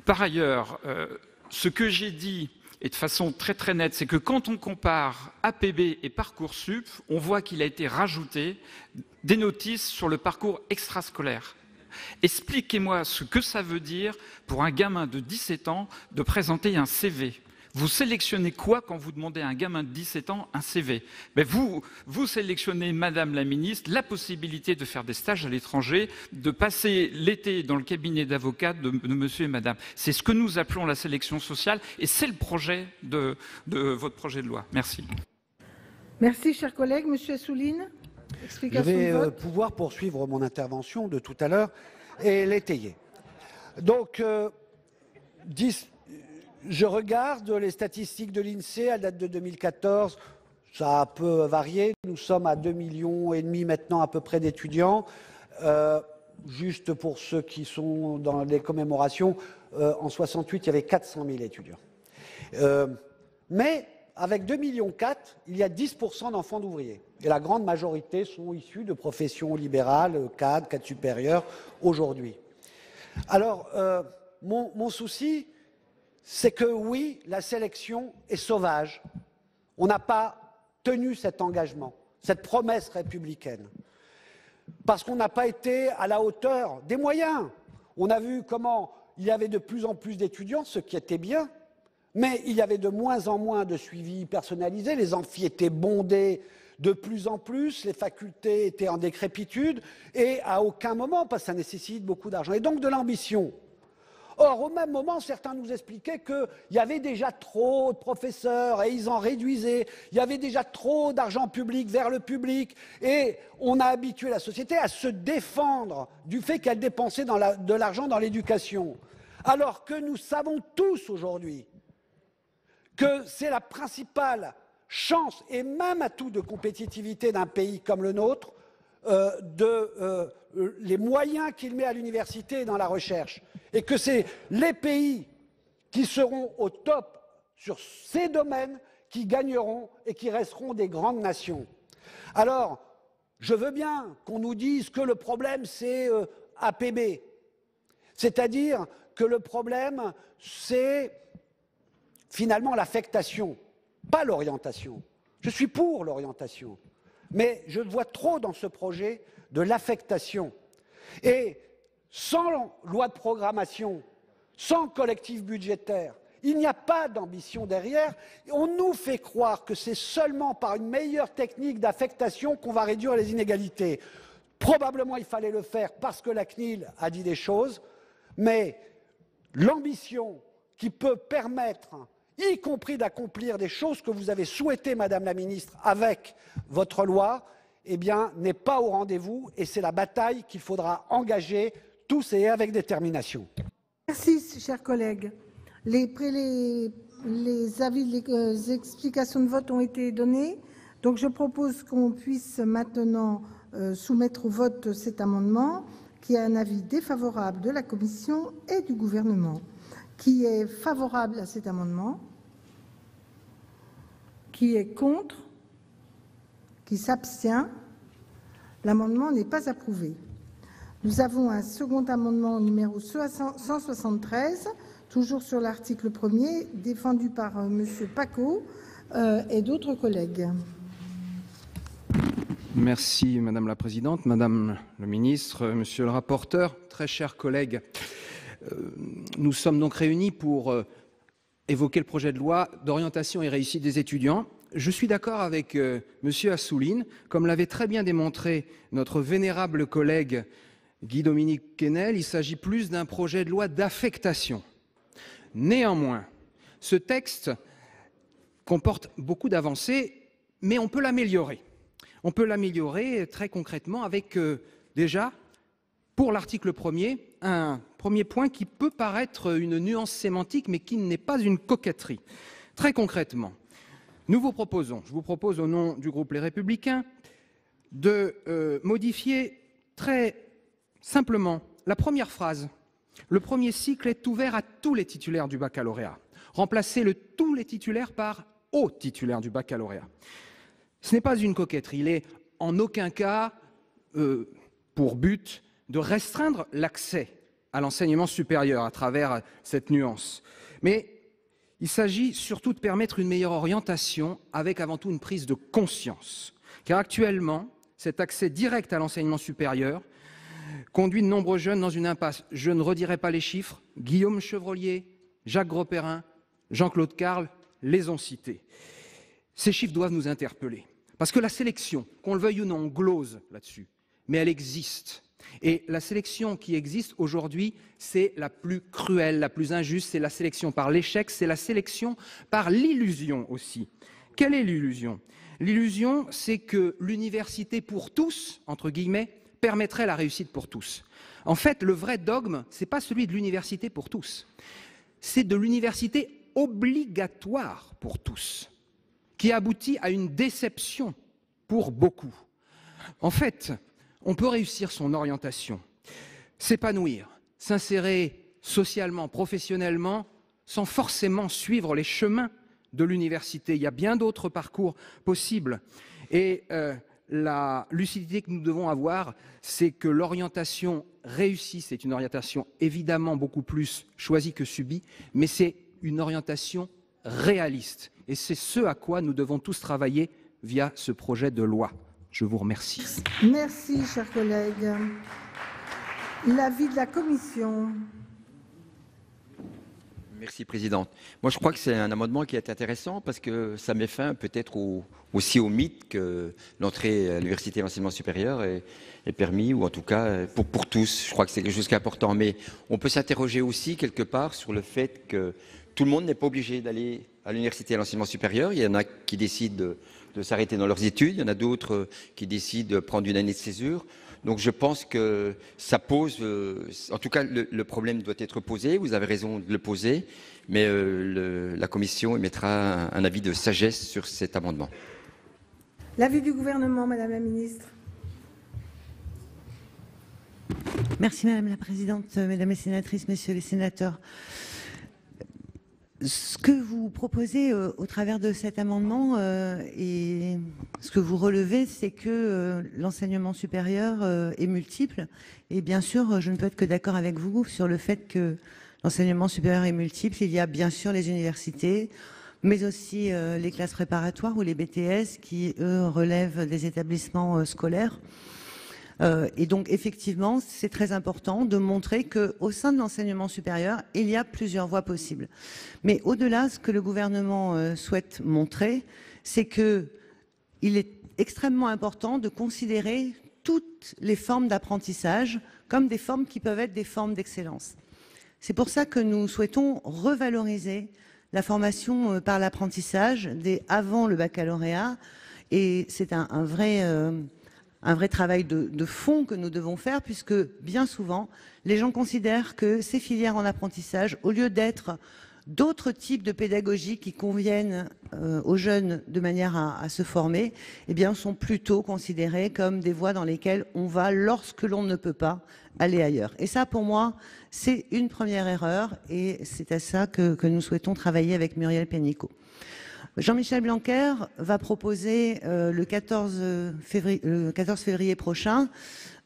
Par ailleurs, ce que j'ai dit, et de façon très très nette, c'est que quand on compare APB et Parcoursup, on voit qu'il a été rajouté des notices sur le parcours extrascolaire. Expliquez-moi ce que ça veut dire pour un gamin de 17 ans de présenter un CV. Vous sélectionnez quoi quand vous demandez à un gamin de 17 ans un CV? Ben vous sélectionnez, Madame la Ministre, la possibilité de faire des stages à l'étranger, de passer l'été dans le cabinet d'avocat de monsieur et madame. C'est ce que nous appelons la sélection sociale et c'est le projet de votre projet de loi. Merci. Merci, chers collègues. Monsieur Assouline, explication de vote. Je vais pouvoir poursuivre mon intervention de tout à l'heure et l'étayer. Donc, je regarde les statistiques de l'INSEE à date de 2014. Ça a un peu varié. Nous sommes à 2,5 millions maintenant à peu près d'étudiants. Juste pour ceux qui sont dans les commémorations, en 68, il y avait 400 000 étudiants. Mais avec 2,4 millions, il y a 10% d'enfants d'ouvriers. Et la grande majorité sont issus de professions libérales, cadres supérieurs, aujourd'hui. Alors, mon souci, c'est que oui, la sélection est sauvage. On n'a pas tenu cet engagement, cette promesse républicaine. Parce qu'on n'a pas été à la hauteur des moyens. On a vu comment il y avait de plus en plus d'étudiants, ce qui était bien, mais il y avait de moins en moins de suivi personnalisé. Les amphis étaient bondés de plus en plus, les facultés étaient en décrépitude, et à aucun moment, parce que ça nécessite beaucoup d'argent, et donc de l'ambition. Or, au même moment, certains nous expliquaient qu'il y avait déjà trop de professeurs et ils en réduisaient. Il y avait déjà trop d'argent public vers le public et on a habitué la société à se défendre du fait qu'elle dépensait de l'argent dans l'éducation. Alors que nous savons tous aujourd'hui que c'est la principale chance et même atout de compétitivité d'un pays comme le nôtre, les moyens qu'il met à l'université et dans la recherche. Et que c'est les pays qui seront au top sur ces domaines qui gagneront et qui resteront des grandes nations. Alors, je veux bien qu'on nous dise que le problème, c'est APB. C'est-à-dire que le problème, c'est finalement l'affectation, pas l'orientation. Je suis pour l'orientation, mais je vois trop dans ce projet de l'affectation. Et sans loi de programmation, sans collectif budgétaire, il n'y a pas d'ambition derrière. On nous fait croire que c'est seulement par une meilleure technique d'affectation qu'on va réduire les inégalités. Probablement, il fallait le faire parce que la CNIL a dit des choses, mais l'ambition qui peut permettre, y compris d'accomplir des choses que vous avez souhaitées, Madame la Ministre, avec votre loi, eh bien, n'est pas au rendez-vous et c'est la bataille qu'il faudra engager tous et avec détermination. Merci, chers collègues. Les avis, les explications de vote ont été données. Donc, je propose qu'on puisse maintenant soumettre au vote cet amendement, qui a un avis défavorable de la Commission et du Gouvernement. Qui est favorable à cet amendement? Qui est contre? Qui s'abstient? L'amendement n'est pas approuvé. Nous avons un second amendement numéro 173, toujours sur l'article 1er, défendu par M. Pacaud et d'autres collègues. Merci Madame la Présidente, Madame le Ministre, Monsieur le rapporteur, très chers collègues. Nous sommes donc réunis pour évoquer le projet de loi d'orientation et réussite des étudiants. Je suis d'accord avec Monsieur Assouline, comme l'avait très bien démontré notre vénérable collègue Guy-Dominique Kennel, il s'agit plus d'un projet de loi d'affectation. Néanmoins, ce texte comporte beaucoup d'avancées, mais on peut l'améliorer. On peut l'améliorer très concrètement avec déjà, pour l'article 1er, un premier point qui peut paraître une nuance sémantique, mais qui n'est pas une coquetterie. Très concrètement, je vous propose au nom du groupe Les Républicains, de modifier très simplement la première phrase. Le premier cycle est ouvert à tous les titulaires du baccalauréat. Remplacer le « tous les titulaires » par « aux titulaires du baccalauréat ». Ce n'est pas une coquetterie, il n'est en aucun cas pour but de restreindre l'accès à l'enseignement supérieur à travers cette nuance. Mais il s'agit surtout de permettre une meilleure orientation avec avant tout une prise de conscience. Car actuellement, cet accès direct à l'enseignement supérieur conduit de nombreux jeunes dans une impasse. Je ne redirai pas les chiffres, Guillaume Chevrollier, Jacques Grosperrin, Jean-Claude Carle les ont cités. Ces chiffres doivent nous interpeller. Parce que la sélection, qu'on le veuille ou non, on glose là-dessus, mais elle existe. Et la sélection qui existe aujourd'hui, c'est la plus cruelle, la plus injuste, c'est la sélection par l'échec, c'est la sélection par l'illusion aussi. Quelle est l'illusion? L'illusion, c'est que l'université pour tous, entre guillemets, permettrait la réussite pour tous. En fait, le vrai dogme, ce n'est pas celui de l'université pour tous, c'est de l'université obligatoire pour tous, qui aboutit à une déception pour beaucoup. En fait, on peut réussir son orientation, s'épanouir, s'insérer socialement, professionnellement, sans forcément suivre les chemins de l'université. Il y a bien d'autres parcours possibles. Et la lucidité que nous devons avoir, c'est que l'orientation réussie, c'est une orientation évidemment beaucoup plus choisie que subie, mais c'est une orientation réaliste. Et c'est ce à quoi nous devons tous travailler via ce projet de loi. Je vous remercie. Merci, chers collègues. L'avis de la Commission. Merci, Présidente. Moi, je crois que c'est un amendement qui est intéressant parce que ça met fin peut-être aussi au mythe que l'entrée à l'université et l'enseignement supérieur est permis, ou en tout cas pour tous. Je crois que c'est quelque chose qui est important. Mais on peut s'interroger aussi quelque part sur le fait que tout le monde n'est pas obligé d'aller à l'université et à l'enseignement supérieur. Il y en a qui décident de s'arrêter dans leurs études. Il y en a d'autres qui décident de prendre une année de césure. Donc je pense que ça pose, en tout cas le problème doit être posé, vous avez raison de le poser, mais la Commission émettra un avis de sagesse sur cet amendement. L'avis du gouvernement, Madame la Ministre. Merci Madame la Présidente, Mesdames les sénatrices, Messieurs les sénateurs. Ce que vous proposez au travers de cet amendement et ce que vous relevez, c'est que l'enseignement supérieur est multiple. Et bien sûr, je ne peux être que d'accord avec vous sur le fait que l'enseignement supérieur est multiple. Il y a bien sûr les universités, mais aussi les classes préparatoires ou les BTS qui, eux, relèvent des établissements scolaires. Et donc, effectivement, c'est très important de montrer qu'au sein de l'enseignement supérieur, il y a plusieurs voies possibles. Mais au-delà, ce que le gouvernement souhaite montrer, c'est qu'il est extrêmement important de considérer toutes les formes d'apprentissage comme des formes qui peuvent être des formes d'excellence. C'est pour ça que nous souhaitons revaloriser la formation par l'apprentissage dès avant le baccalauréat. Et c'est un vrai travail de fond que nous devons faire, puisque bien souvent, les gens considèrent que ces filières en apprentissage, au lieu d'être d'autres types de pédagogie qui conviennent aux jeunes de manière à se former, eh bien, sont plutôt considérées comme des voies dans lesquelles on va lorsque l'on ne peut pas aller ailleurs. Et ça, pour moi, c'est une première erreur, et c'est à ça que nous souhaitons travailler avec Muriel Pénicaud. Jean-Michel Blanquer va proposer le 14 février prochain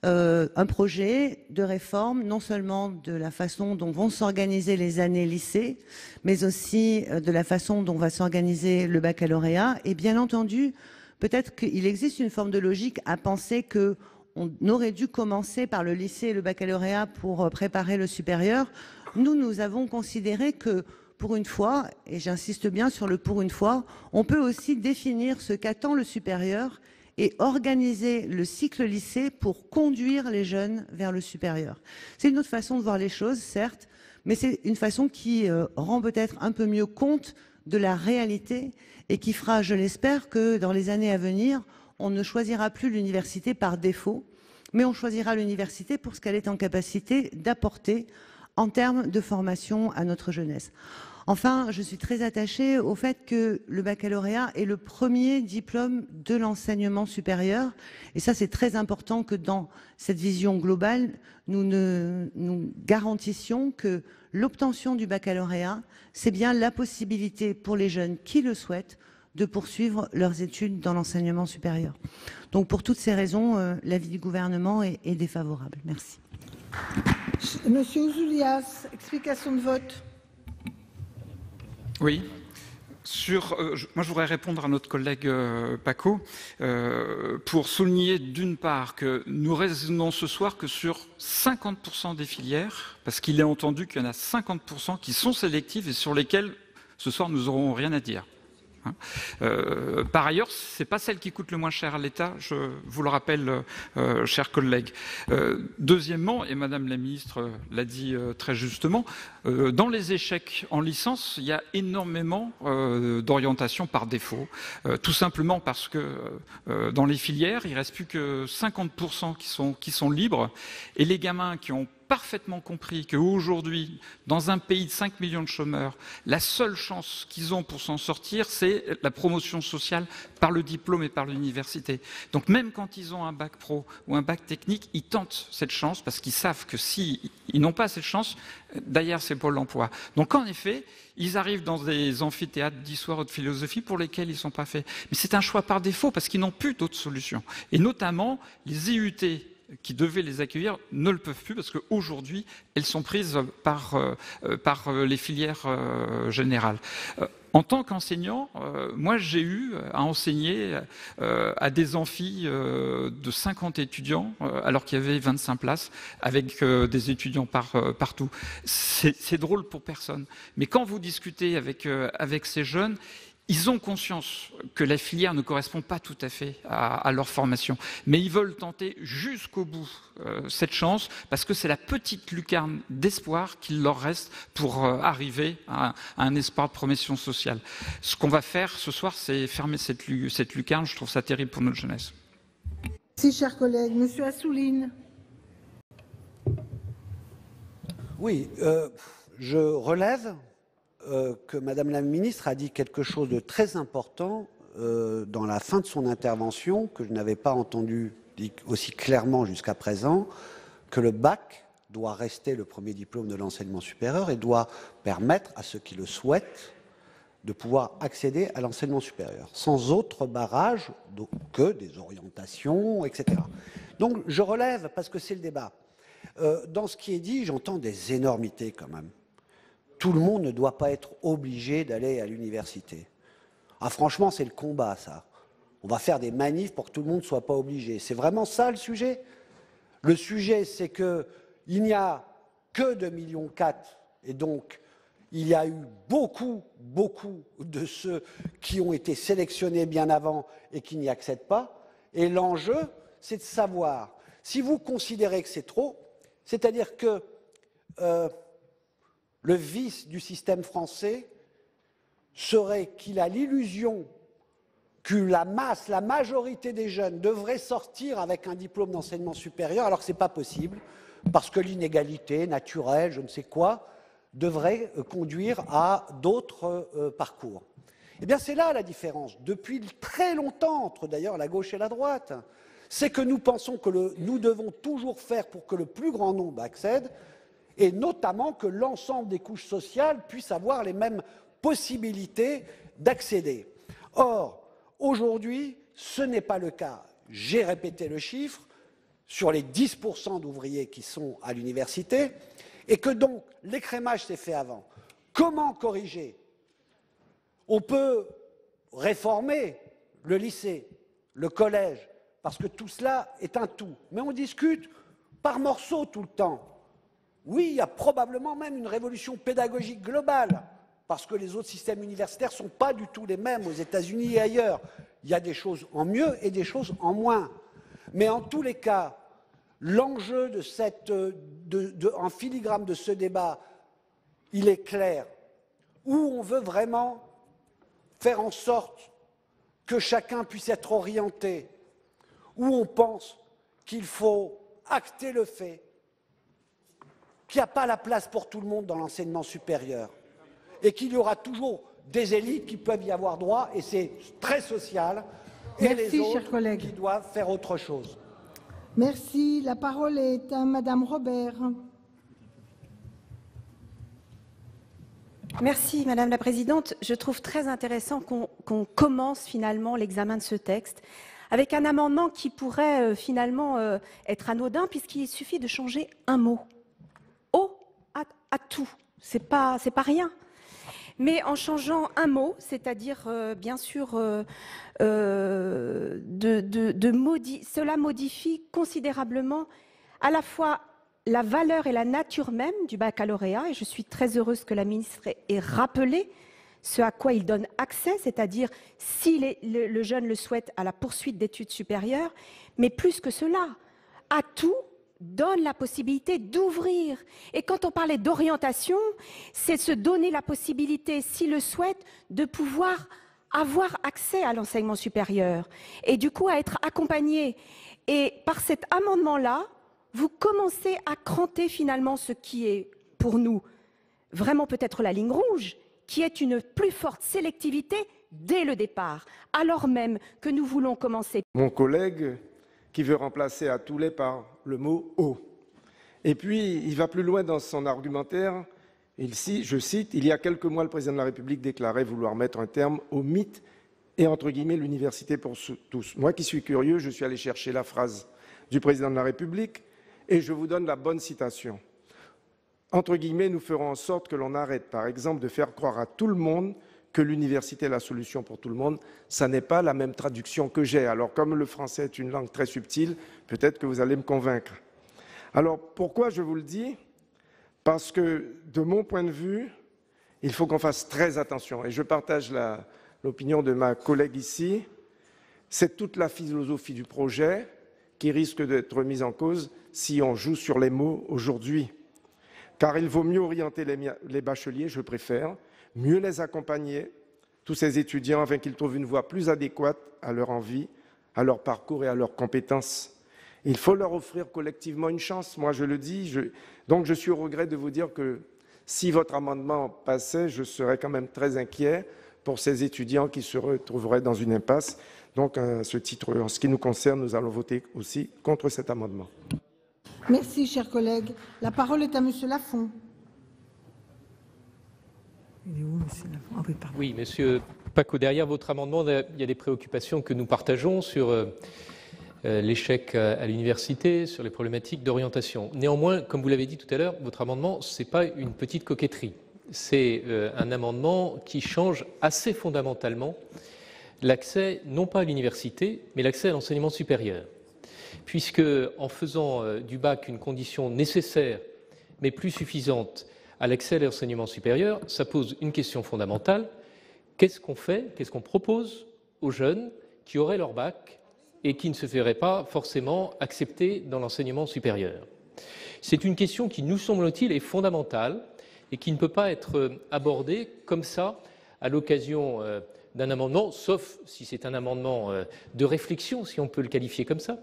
un projet de réforme, non seulement de la façon dont vont s'organiser les années lycée, mais aussi de la façon dont va s'organiser le baccalauréat. Et bien entendu, peut-être qu'il existe une forme de logique à penser qu'on aurait dû commencer par le lycée et le baccalauréat pour préparer le supérieur. Nous avons considéré que pour une fois, et j'insiste bien sur le pour une fois, on peut aussi définir ce qu'attend le supérieur et organiser le cycle lycée pour conduire les jeunes vers le supérieur. C'est une autre façon de voir les choses, certes, mais c'est une façon qui rend peut-être un peu mieux compte de la réalité et qui fera, je l'espère, que dans les années à venir, on ne choisira plus l'université par défaut, mais on choisira l'université pour ce qu'elle est en capacité d'apporter en termes de formation à notre jeunesse. Enfin, je suis très attachée au fait que le baccalauréat est le premier diplôme de l'enseignement supérieur. Et ça, c'est très important que dans cette vision globale, nous garantissions que l'obtention du baccalauréat, c'est bien la possibilité pour les jeunes qui le souhaitent de poursuivre leurs études dans l'enseignement supérieur. Donc, pour toutes ces raisons, l'avis du gouvernement est défavorable. Merci. Monsieur Ouzoulias, explication de vote. Oui. Moi, je voudrais répondre à notre collègue Paco pour souligner d'une part que nous raisonnons ce soir que sur 50% des filières, parce qu'il est entendu qu'il y en a 50% qui sont sélectives et sur lesquelles ce soir nous n'aurons rien à dire. Par ailleurs, ce n'est pas celle qui coûte le moins cher à l'État, je vous le rappelle, chers collègues. Deuxièmement, et Madame la Ministre l'a dit très justement, dans les échecs en licence, il y a énormément d'orientation par défaut, tout simplement parce que dans les filières, il ne reste plus que 50% qui sont libres, et les gamins qui ont parfaitement compris qu'aujourd'hui, dans un pays de 5 millions de chômeurs, la seule chance qu'ils ont pour s'en sortir, c'est la promotion sociale par le diplôme et par l'université. Donc même quand ils ont un bac pro ou un bac technique, ils tentent cette chance parce qu'ils savent que s'ils n'ont pas cette chance, derrière c'est Pôle emploi. Donc en effet, ils arrivent dans des amphithéâtres d'histoire ou de philosophie pour lesquels ils ne sont pas faits. Mais c'est un choix par défaut parce qu'ils n'ont plus d'autres solutions. Et notamment, les IUT qui devaient les accueillir ne le peuvent plus parce qu'aujourd'hui, elles sont prises par les filières générales. En tant qu'enseignant, moi j'ai eu à enseigner à des amphis de 50 étudiants alors qu'il y avait 25 places avec des étudiants partout. C'est drôle pour personne. Mais quand vous discutez avec ces jeunes, ils ont conscience que la filière ne correspond pas tout à fait à leur formation, mais ils veulent tenter jusqu'au bout cette chance parce que c'est la petite lucarne d'espoir qu'il leur reste pour arriver à un espoir de promotion sociale. Ce qu'on va faire ce soir, c'est fermer cette lucarne. Je trouve ça terrible pour notre jeunesse. Merci, chers collègues. Monsieur Assouline. Oui, je relève que Madame la Ministre a dit quelque chose de très important dans la fin de son intervention, que je n'avais pas entendu aussi clairement jusqu'à présent, que le bac doit rester le premier diplôme de l'enseignement supérieur et doit permettre à ceux qui le souhaitent de pouvoir accéder à l'enseignement supérieur, sans autre barrage que des orientations, etc. Donc je relève, parce que c'est le débat. Dans ce qui est dit, j'entends des énormités quand même. Tout le monde ne doit pas être obligé d'aller à l'université. Ah, franchement, c'est le combat, ça. On va faire des manifs pour que tout le monde ne soit pas obligé. C'est vraiment ça le sujet? Le sujet, c'est qu'il n'y a que 2,4 millions, et donc il y a eu beaucoup de ceux qui ont été sélectionnés bien avant et qui n'y accèdent pas. Et l'enjeu, c'est de savoir, si vous considérez que c'est trop, c'est-à-dire que le vice du système français serait qu'il a l'illusion que la majorité des jeunes devraient sortir avec un diplôme d'enseignement supérieur, alors que ce n'est pas possible, parce que l'inégalité naturelle, je ne sais quoi, devrait conduire à d'autres parcours. Eh bien, c'est là la différence, depuis très longtemps, entre d'ailleurs la gauche et la droite. C'est que nous pensons que nous devons toujours faire pour que le plus grand nombre accède, et notamment que l'ensemble des couches sociales puissent avoir les mêmes possibilités d'accéder. Or, aujourd'hui, ce n'est pas le cas. J'ai répété le chiffre sur les 10% d'ouvriers qui sont à l'université, et que donc l'écrémage s'est fait avant. Comment corriger? On peut réformer le lycée, le collège, parce que tout cela est un tout. Mais on discute par morceaux tout le temps. Oui, il y a probablement même une révolution pédagogique globale, parce que les autres systèmes universitaires ne sont pas du tout les mêmes aux États-Unis et ailleurs. Il y a des choses en mieux et des choses en moins. Mais en tous les cas, l'enjeu en filigrane de ce débat, il est clair. Où on veut vraiment faire en sorte que chacun puisse être orienté, où on pense qu'il faut acter le fait qu'il n'y a pas la place pour tout le monde dans l'enseignement supérieur et qu'il y aura toujours des élites qui peuvent y avoir droit, et c'est très social, et les autres qui doivent faire autre chose. Merci. La parole est à Madame Robert. Merci Madame la Présidente. Je trouve très intéressant qu'on commence finalement l'examen de ce texte avec un amendement qui pourrait finalement être anodin, puisqu'il suffit de changer un mot. À tout. C'est pas rien. Mais en changeant un mot, c'est-à-dire bien sûr, cela modifie considérablement à la fois la valeur et la nature même du baccalauréat, et je suis très heureuse que la ministre ait rappelé ce à quoi il donne accès, c'est-à-dire si le jeune le souhaite à la poursuite d'études supérieures, mais plus que cela, à tout donne la possibilité d'ouvrir. Et quand on parlait d'orientation, c'est se donner la possibilité, s'il le souhaite, de pouvoir avoir accès à l'enseignement supérieur et du coup à être accompagné. Et par cet amendement-là, vous commencez à cranter finalement ce qui est pour nous vraiment peut-être la ligne rouge, qui est une plus forte sélectivité dès le départ, alors même que nous voulons commencer. Mon collègue qui veut remplacer à tous les par le mot « eau ». Et puis, il va plus loin dans son argumentaire. Ici, je cite, « Il y a quelques mois, le président de la République déclarait vouloir mettre un terme au mythe et, entre guillemets, l'université pour tous ». Moi qui suis curieux, je suis allé chercher la phrase du président de la République et je vous donne la bonne citation. « Entre guillemets, nous ferons en sorte que l'on arrête, par exemple, de faire croire à tout le monde que l'université est la solution pour tout le monde. » Ça n'est pas la même traduction que j'ai. Alors, comme le français est une langue très subtile, peut-être que vous allez me convaincre. Alors, pourquoi je vous le dis? Parce que, de mon point de vue, il faut qu'on fasse très attention. Et je partage l'opinion de ma collègue ici. C'est toute la philosophie du projet qui risque d'être mise en cause si on joue sur les mots aujourd'hui. Car il vaut mieux orienter les bacheliers, je préfère, mieux les accompagner, tous ces étudiants, afin qu'ils trouvent une voie plus adéquate à leur envie, à leur parcours et à leurs compétences. Il faut leur offrir collectivement une chance, moi je le dis. Donc je suis au regret de vous dire que si votre amendement passait, je serais quand même très inquiet pour ces étudiants qui se retrouveraient dans une impasse. Donc à ce titre, en ce qui nous concerne, nous allons voter aussi contre cet amendement. Merci, chers collègues. La parole est à Monsieur Lafond. Il est où, Monsieur Lafond? Ah oui, pardon. Oui, Monsieur Paco, derrière votre amendement, il y a des préoccupations que nous partageons sur l'échec à l'université, sur les problématiques d'orientation. Néanmoins, comme vous l'avez dit tout à l'heure, votre amendement, ce n'est pas une petite coquetterie. C'est un amendement qui change assez fondamentalement l'accès, non pas à l'université, mais l'accès à l'enseignement supérieur. Puisque, en faisant du bac une condition nécessaire, mais plus suffisante à l'accès à l'enseignement supérieur, ça pose une question fondamentale. Qu'est-ce qu'on fait, qu'est-ce qu'on propose aux jeunes qui auraient leur bac et qui ne se feraient pas forcément accepter dans l'enseignement supérieur? C'est une question qui, nous semble-t-il, est fondamentale et qui ne peut pas être abordée comme ça à l'occasion d'un amendement, sauf si c'est un amendement de réflexion, si on peut le qualifier comme ça,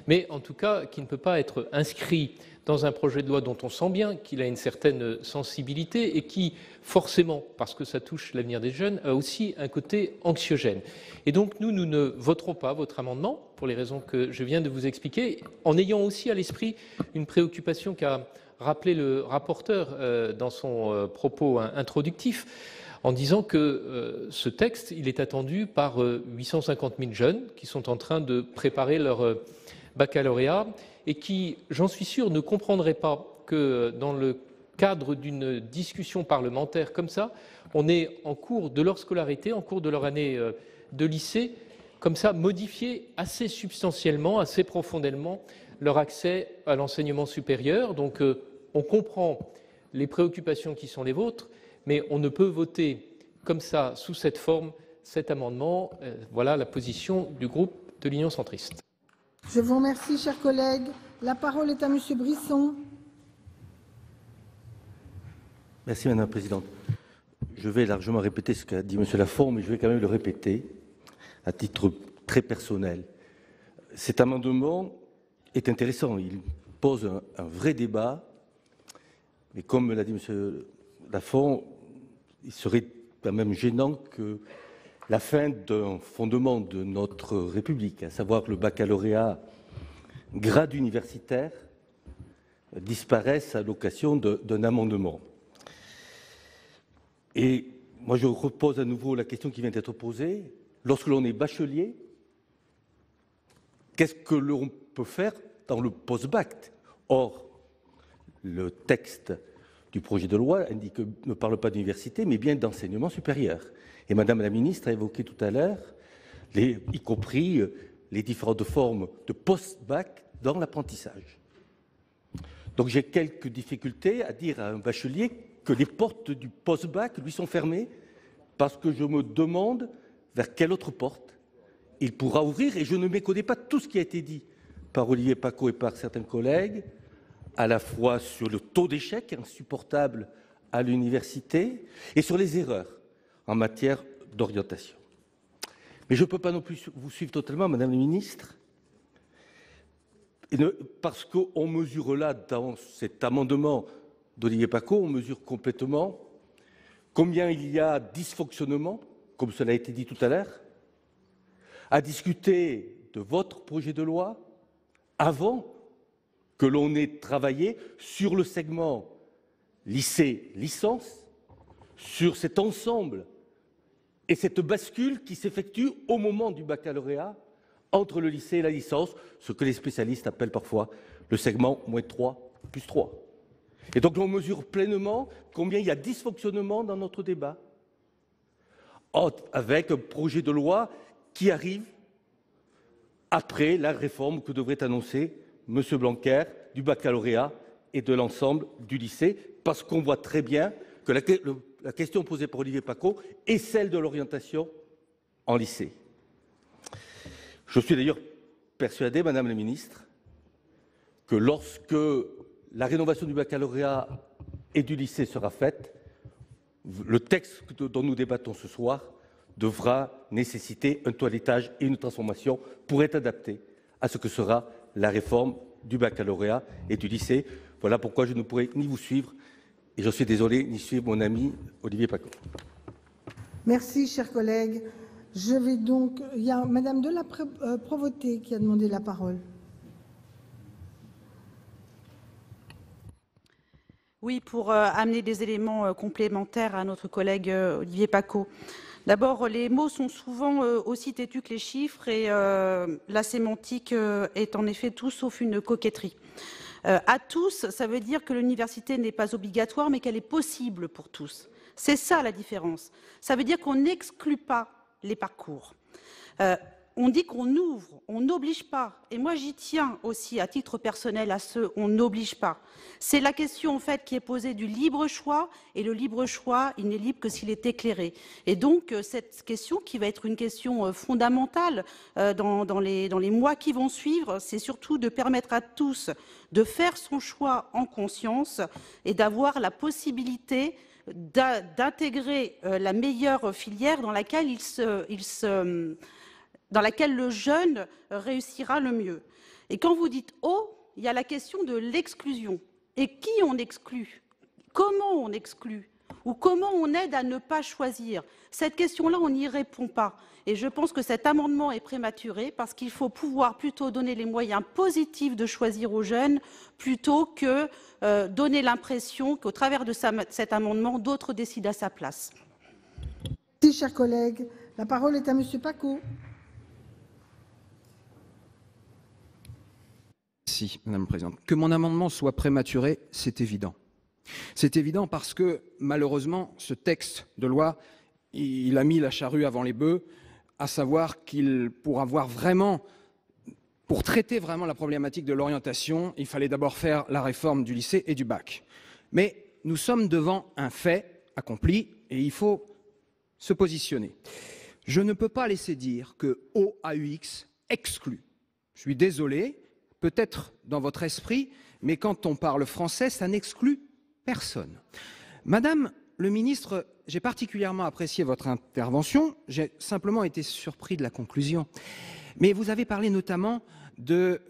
mais en tout cas qui ne peut pas être inscrit dans un projet de loi dont on sent bien qu'il a une certaine sensibilité et qui, forcément, parce que ça touche l'avenir des jeunes, a aussi un côté anxiogène. Et donc nous ne voterons pas votre amendement, pour les raisons que je viens de vous expliquer, en ayant aussi à l'esprit une préoccupation qu'a rappelé le rapporteur dans son propos introductif, en disant que ce texte, il est attendu par 850 000 jeunes qui sont en train de préparer leur baccalauréat et qui, j'en suis sûr, ne comprendraient pas que dans le cadre d'une discussion parlementaire comme ça, on ait en cours de leur scolarité, en cours de leur année de lycée, comme ça, modifié assez substantiellement, assez profondément leur accès à l'enseignement supérieur. Donc on comprend les préoccupations qui sont les vôtres, mais on ne peut voter comme ça, sous cette forme, cet amendement. Voilà la position du groupe de l'Union centriste. Je vous remercie, chers collègues. La parole est à Monsieur Brisson. Merci, Madame la Présidente. Je vais largement répéter ce qu'a dit Monsieur Lafond, mais je vais quand même le répéter à titre très personnel. Cet amendement est intéressant. Il pose un vrai débat, mais comme l'a dit Monsieur Lafond, il serait quand même gênant que la fin d'un fondement de notre République, à savoir le baccalauréat grade universitaire, disparaisse à l'occasion d'un amendement. Et moi, je repose à nouveau la question qui vient d'être posée. Lorsque l'on est bachelier, qu'est-ce que l'on peut faire dans le post-bac? Or, le texte du projet de loi ne parle pas d'université, mais bien d'enseignement supérieur. Et Madame la Ministre a évoqué tout à l'heure, y compris les différentes formes de post-bac dans l'apprentissage. Donc j'ai quelques difficultés à dire à un bachelier que les portes du post-bac lui sont fermées, parce que je me demande vers quelle autre porte il pourra ouvrir, et je ne méconnais pas tout ce qui a été dit par Olivier Paccaud et par certains collègues, à la fois sur le taux d'échec insupportable à l'université et sur les erreurs en matière d'orientation. Mais je ne peux pas non plus vous suivre totalement, Madame la Ministre, parce qu'on mesure là, dans cet amendement d'Olivier Paccaud, on mesure complètement combien il y a dysfonctionnement, comme cela a été dit tout à l'heure, à discuter de votre projet de loi avant que l'on ait travaillé sur le segment lycée-licence, sur cet ensemble et cette bascule qui s'effectue au moment du baccalauréat entre le lycée et la licence, ce que les spécialistes appellent parfois le segment -3 + 3. Et donc on mesure pleinement combien il y a dysfonctionnement dans notre débat, avec un projet de loi qui arrive après la réforme que devrait annoncer M. Blanquer du baccalauréat et de l'ensemble du lycée, parce qu'on voit très bien que la question posée par Olivier Paccaud est celle de l'orientation en lycée. Je suis d'ailleurs persuadé, Madame la Ministre, que lorsque la rénovation du baccalauréat et du lycée sera faite, le texte dont nous débattons ce soir devra nécessiter un toilettage et une transformation pour être adapté à ce que sera la réforme du baccalauréat et du lycée. Voilà pourquoi je ne pourrai ni vous suivre, et je suis désolé, ni suivre mon ami Olivier Paccaud. Merci, chers collègues. Je vais donc... Il y a Madame de la Provoté qui a demandé la parole. Oui, pour amener des éléments complémentaires à notre collègue Olivier Paccaud. D'abord, les mots sont souvent aussi têtus que les chiffres et la sémantique est en effet tout sauf une coquetterie. À tous, ça veut dire que l'université n'est pas obligatoire, mais qu'elle est possible pour tous. C'est ça la différence. Ça veut dire qu'on n'exclut pas les parcours. On dit qu'on ouvre, on n'oblige pas. Et moi, j'y tiens aussi, à titre personnel, à ce on n'oblige pas. C'est la question, en fait, qui est posée du libre choix. Et le libre choix, il n'est libre que s'il est éclairé. Et donc, cette question, qui va être une question fondamentale dans les mois qui vont suivre, c'est surtout de permettre à tous de faire son choix en conscience et d'avoir la possibilité d'intégrer la meilleure filière dans laquelle dans laquelle le jeune réussira le mieux. Et quand vous dites « oh », il y a la question de l'exclusion. Et qui on exclut? Comment on exclut? Ou comment on aide à ne pas choisir? Cette question-là, on n'y répond pas. Et je pense que cet amendement est prématuré parce qu'il faut pouvoir plutôt donner les moyens positifs de choisir aux jeunes plutôt que donner l'impression qu'au travers de cet amendement, d'autres décident à sa place. Merci, chers collègues. La parole est à Monsieur Paccaud. Merci, Madame la Présidente. Que mon amendement soit prématuré, c'est évident. C'est évident parce que, malheureusement, ce texte de loi, il a mis la charrue avant les bœufs, à savoir qu'il, pour traiter vraiment la problématique de l'orientation, il fallait d'abord faire la réforme du lycée et du bac. Mais nous sommes devant un fait accompli et il faut se positionner. Je ne peux pas laisser dire que OAUX exclut. Je suis désolé, peut-être dans votre esprit, mais quand on parle français, ça n'exclut personne. Madame le ministre, j'ai particulièrement apprécié votre intervention. J'ai simplement été surpris de la conclusion. Mais vous avez parlé notamment de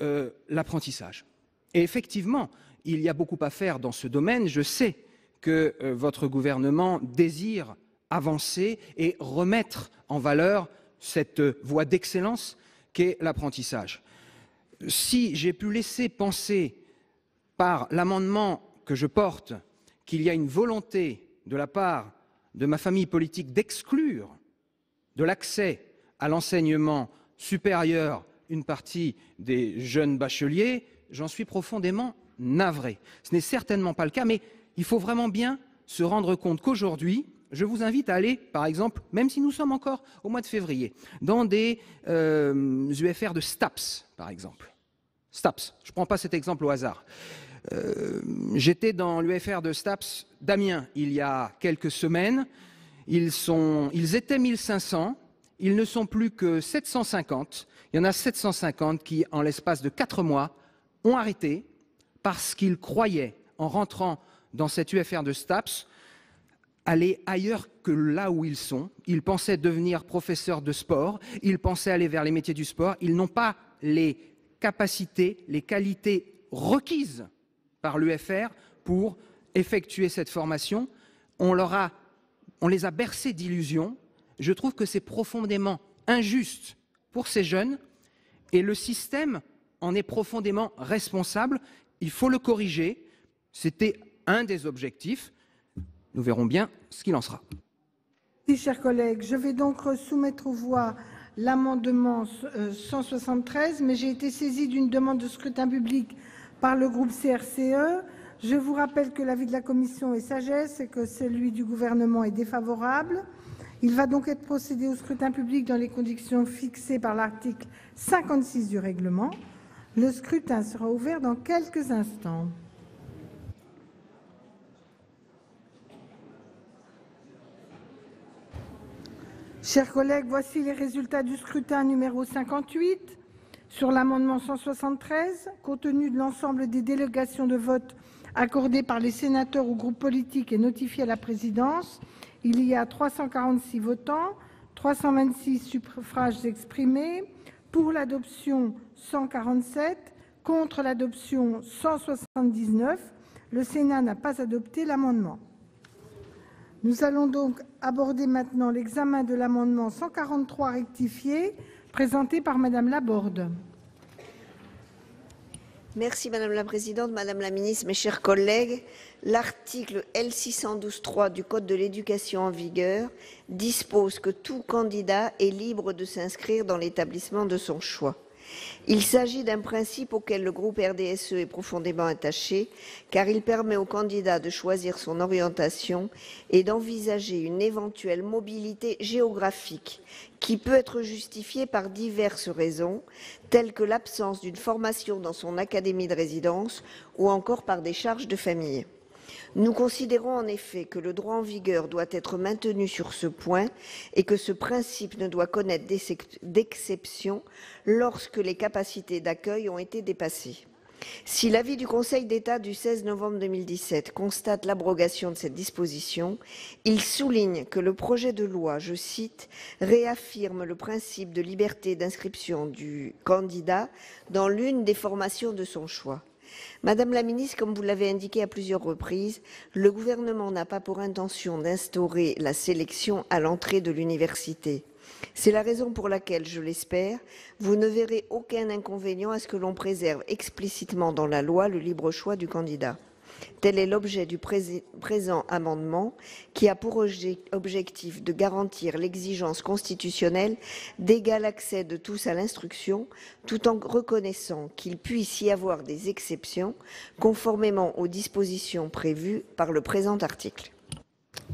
l'apprentissage. Et effectivement, il y a beaucoup à faire dans ce domaine. Je sais que votre gouvernement désire avancer et remettre en valeur cette voie d'excellence qu'est l'apprentissage. Si j'ai pu laisser penser par l'amendement que je porte qu'il y a une volonté de la part de ma famille politique d'exclure de l'accès à l'enseignement supérieur une partie des jeunes bacheliers, j'en suis profondément navré. Ce n'est certainement pas le cas, mais il faut vraiment bien se rendre compte qu'aujourd'hui, je vous invite à aller, par exemple, même si nous sommes encore au mois de février, dans des UFR de STAPS, par exemple. STAPS, je ne prends pas cet exemple au hasard. J'étais dans l'UFR de STAPS d'Amiens il y a quelques semaines. Ils étaient 1500, ils ne sont plus que 750. Il y en a 750 qui, en l'espace de 4 mois, ont arrêté parce qu'ils croyaient, en rentrant dans cette UFR de STAPS, aller ailleurs que là où ils sont. Ils pensaient devenir professeurs de sport, ils pensaient aller vers les métiers du sport. Ils n'ont pas les capacités, les qualités requises par l'UFR pour effectuer cette formation. On les a bercés d'illusions. Je trouve que c'est profondément injuste pour ces jeunes et le système en est profondément responsable. Il faut le corriger. C'était un des objectifs. Nous verrons bien ce qu'il en sera. Merci, chers collègues. Je vais donc soumettre aux voix l'amendement 173, mais j'ai été saisie d'une demande de scrutin public par le groupe CRCE. Je vous rappelle que l'avis de la commission est sagesse et que celui du gouvernement est défavorable. Il va donc être procédé au scrutin public dans les conditions fixées par l'article 56 du règlement. Le scrutin sera ouvert dans quelques instants. Chers collègues, voici les résultats du scrutin numéro 58 sur l'amendement 173. Compte tenu de l'ensemble des délégations de vote accordées par les sénateurs aux groupes politiques et notifiées à la présidence, il y a 346 votants, 326 suffrages exprimés, pour l'adoption 147, contre l'adoption 179. Le Sénat n'a pas adopté l'amendement. Nous allons donc aborder maintenant l'examen de l'amendement 143 rectifié, présenté par Madame Laborde. Merci Madame la Présidente, Madame la Ministre, mes chers collègues. L'article L612-3 du Code de l'éducation en vigueur dispose que tout candidat est libre de s'inscrire dans l'établissement de son choix. Il s'agit d'un principe auquel le groupe RDSE est profondément attaché, car il permet au candidat de choisir son orientation et d'envisager une éventuelle mobilité géographique qui peut être justifiée par diverses raisons, telles que l'absence d'une formation dans son académie de résidence ou encore par des charges de famille. Nous considérons en effet que le droit en vigueur doit être maintenu sur ce point et que ce principe ne doit connaître d'exception lorsque les capacités d'accueil ont été dépassées. Si l'avis du Conseil d'État du 16 novembre 2017 constate l'abrogation de cette disposition, il souligne que le projet de loi, je cite, réaffirme le principe de liberté d'inscription du candidat dans l'une des formations de son choix. Madame la Ministre, comme vous l'avez indiqué à plusieurs reprises, le gouvernement n'a pas pour intention d'instaurer la sélection à l'entrée de l'université. C'est la raison pour laquelle, je l'espère, vous ne verrez aucun inconvénient à ce que l'on préserve explicitement dans la loi le libre choix du candidat. Tel est l'objet du présent amendement qui a pour objectif de garantir l'exigence constitutionnelle d'égal accès de tous à l'instruction, tout en reconnaissant qu'il puisse y avoir des exceptions conformément aux dispositions prévues par le présent article.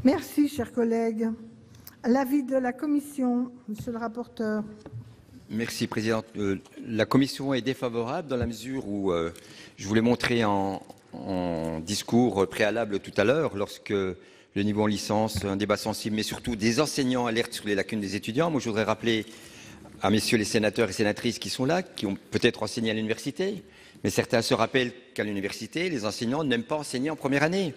Merci, chers collègues. L'avis de la Commission, Monsieur le rapporteur. Merci, Présidente. La Commission est défavorable dans la mesure où je voulais montrer en discours préalable tout à l'heure, lorsque le niveau en licence, un débat sensible, mais surtout des enseignants alertent sur les lacunes des étudiants. Moi, je voudrais rappeler à messieurs les sénateurs et sénatrices qui sont là, qui ont peut-être enseigné à l'université, mais certains se rappellent qu'à l'université, les enseignants n'aiment pas enseigner en première année,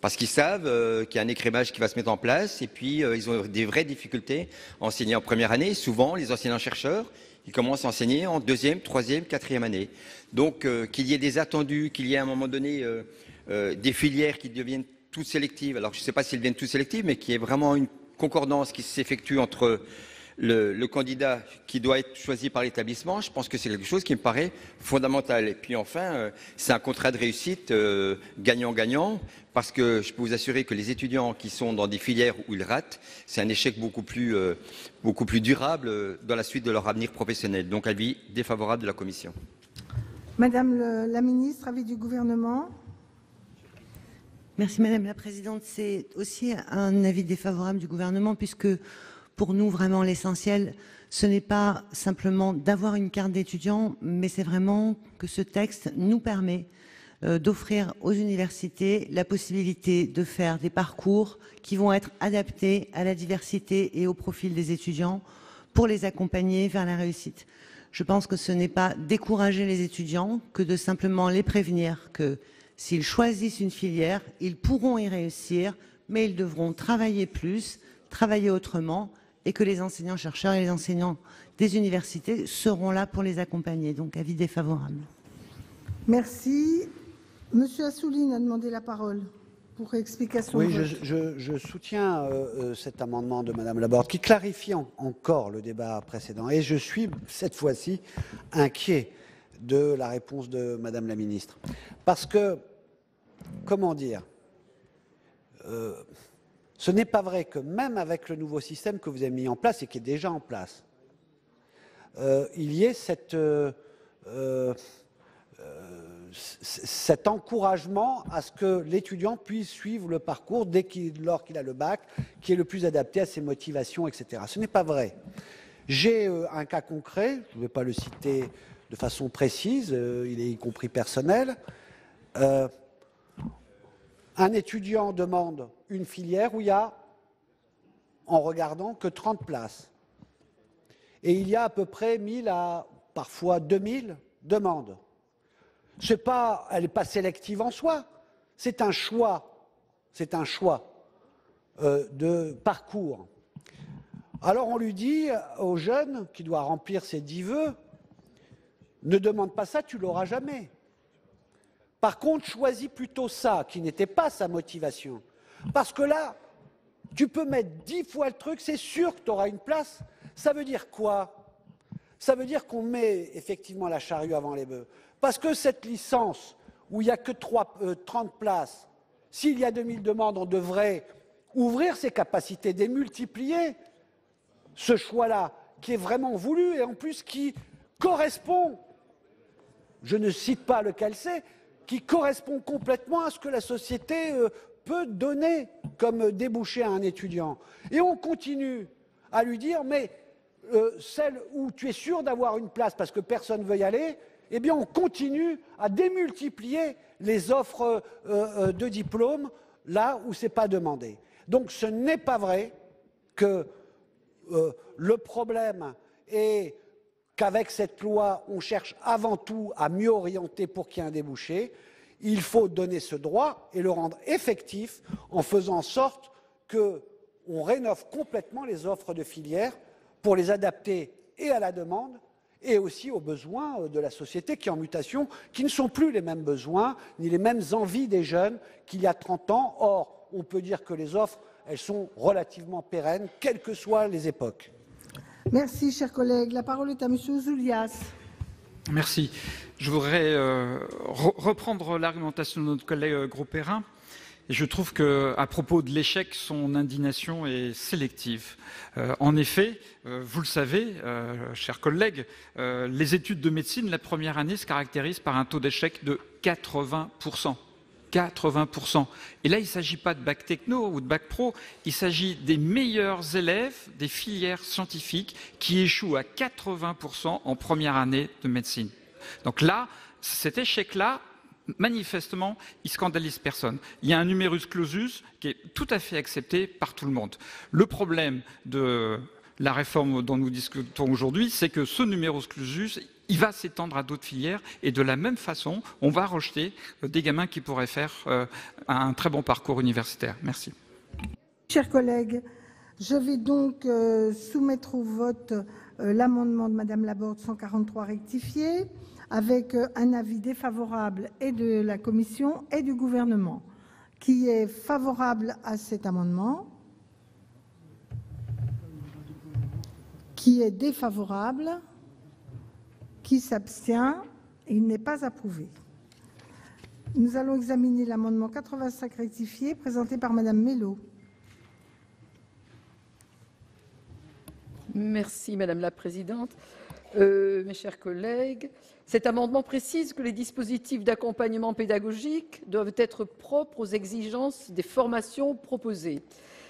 parce qu'ils savent qu'il y a un écrémage qui va se mettre en place, et puis ils ont des vraies difficultés à enseigner en première année. Souvent, les enseignants-chercheurs, ils commencent à enseigner en deuxième, troisième, quatrième année. Donc, qu'il y ait des attendus, qu'il y ait à un moment donné des filières qui deviennent toutes sélectives. Alors, je ne sais pas si elles deviennent toutes sélectives, mais qu'il y ait vraiment une concordance qui s'effectue entre le candidat qui doit être choisi par l'établissement. Je pense que c'est quelque chose qui me paraît fondamental. Et puis enfin, c'est un contrat de réussite gagnant-gagnant, parce que je peux vous assurer que les étudiants qui sont dans des filières où ils ratent, c'est un échec beaucoup plus durable dans la suite de leur avenir professionnel. Donc, avis défavorable de la Commission. Madame la Ministre, avis du gouvernement. Merci Madame la Présidente. C'est aussi un avis défavorable du gouvernement, puisque pour nous, vraiment, l'essentiel, ce n'est pas simplement d'avoir une carte d'étudiant, mais c'est vraiment que ce texte nous permet d'offrir aux universités la possibilité de faire des parcours qui vont être adaptés à la diversité et au profil des étudiants pour les accompagner vers la réussite. Je pense que ce n'est pas décourager les étudiants que de simplement les prévenir que s'ils choisissent une filière, ils pourront y réussir, mais ils devront travailler plus, travailler autrement, et que les enseignants-chercheurs et les enseignants des universités seront là pour les accompagner. Donc, avis défavorable. Merci. Monsieur Assouline a demandé la parole pour explication. Oui, je soutiens cet amendement de Madame Laborde qui clarifie encore le débat précédent. Et je suis, cette fois-ci, inquiet de la réponse de Madame la Ministre. Parce que, comment dire, ce n'est pas vrai que même avec le nouveau système que vous avez mis en place et qui est déjà en place, il y ait cet encouragement à ce que l'étudiant puisse suivre le parcours lors qu'il a le bac, qui est le plus adapté à ses motivations, etc. Ce n'est pas vrai. J'ai un cas concret, je ne vais pas le citer de façon précise, il est y compris personnel. Un étudiant demande une filière où il y a, en regardant, que 30 places. Et il y a à peu près 1000 à parfois 2000 demandes. Elle n'est pas sélective en soi, c'est un choix de parcours. Alors on lui dit au jeune qui doit remplir ses 10 vœux, ne demande pas ça, tu l'auras jamais. Par contre, choisis plutôt ça, qui n'était pas sa motivation. Parce que là, tu peux mettre 10 fois le truc, c'est sûr que tu auras une place. Ça veut dire quoi? Ça veut dire qu'on met effectivement la charrue avant les bœufs. Parce que cette licence, où il n'y a que 30 places, s'il y a 2000 demandes, on devrait ouvrir ses capacités, démultiplier ce choix-là, qui est vraiment voulu et en plus qui correspond, je ne cite pas lequel c'est, qui correspond complètement à ce que la société peut donner comme débouché à un étudiant. Et on continue à lui dire, mais celle où tu es sûr d'avoir une place parce que personne ne veut y aller, eh bien on continue à démultiplier les offres de diplômes là où ce n'est pas demandé. Donc ce n'est pas vrai que le problème est qu'avec cette loi, on cherche avant tout à mieux orienter pour qu'il y ait un débouché. Il faut donner ce droit et le rendre effectif en faisant en sorte qu'on rénove complètement les offres de filière pour les adapter et à la demande et aussi aux besoins de la société qui est en mutation, qui ne sont plus les mêmes besoins ni les mêmes envies des jeunes qu'il y a 30 ans. Or, on peut dire que les offres, elles sont relativement pérennes, quelles que soient les époques. Merci, chers collègues. La parole est à Monsieur Ouzoulias. Merci. Je voudrais reprendre l'argumentation de notre collègue Grosperrin. Et je trouve qu'à propos de l'échec, son indignation est sélective. En effet, vous le savez, chers collègues, les études de médecine, la première année se caractérise par un taux d'échec de 80%. 80%. Et là, il ne s'agit pas de bac techno ou de bac pro, il s'agit des meilleurs élèves des filières scientifiques qui échouent à 80% en première année de médecine. Donc là, cet échec-là, manifestement, il scandalise personne. Il y a un numerus clausus qui est tout à fait accepté par tout le monde. Le problème de la réforme dont nous discutons aujourd'hui, c'est que ce numerus clausus, il va s'étendre à d'autres filières et de la même façon, on va rejeter des gamins qui pourraient faire un très bon parcours universitaire. Merci. Chers collègues, je vais donc soumettre au vote l'amendement de Madame Laborde 143 rectifié avec un avis défavorable et de la Commission et du Gouvernement. Qui est favorable à cet amendement? Qui est défavorable? Qui s'abstient? Il n'est pas approuvé. Nous allons examiner l'amendement 85 rectifié présenté par Madame Mello. Merci Madame la Présidente. Mes chers collègues, cet amendement précise que les dispositifs d'accompagnement pédagogique doivent être propres aux exigences des formations proposées.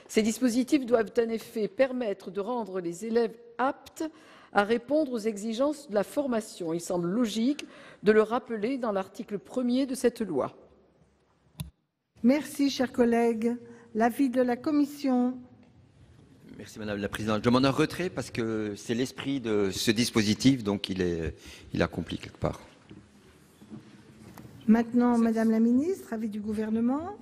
Ces dispositifs doivent en effet permettre de rendre les élèves aptes à répondre aux exigences de la formation. Il semble logique de le rappeler dans l'article 1er de cette loi. Merci, chers collègues. L'avis de la Commission. Merci Madame la Présidente. Je demande un retrait parce que c'est l'esprit de ce dispositif, donc il accomplit quelque part. Maintenant, Madame la Ministre, avis du Gouvernement.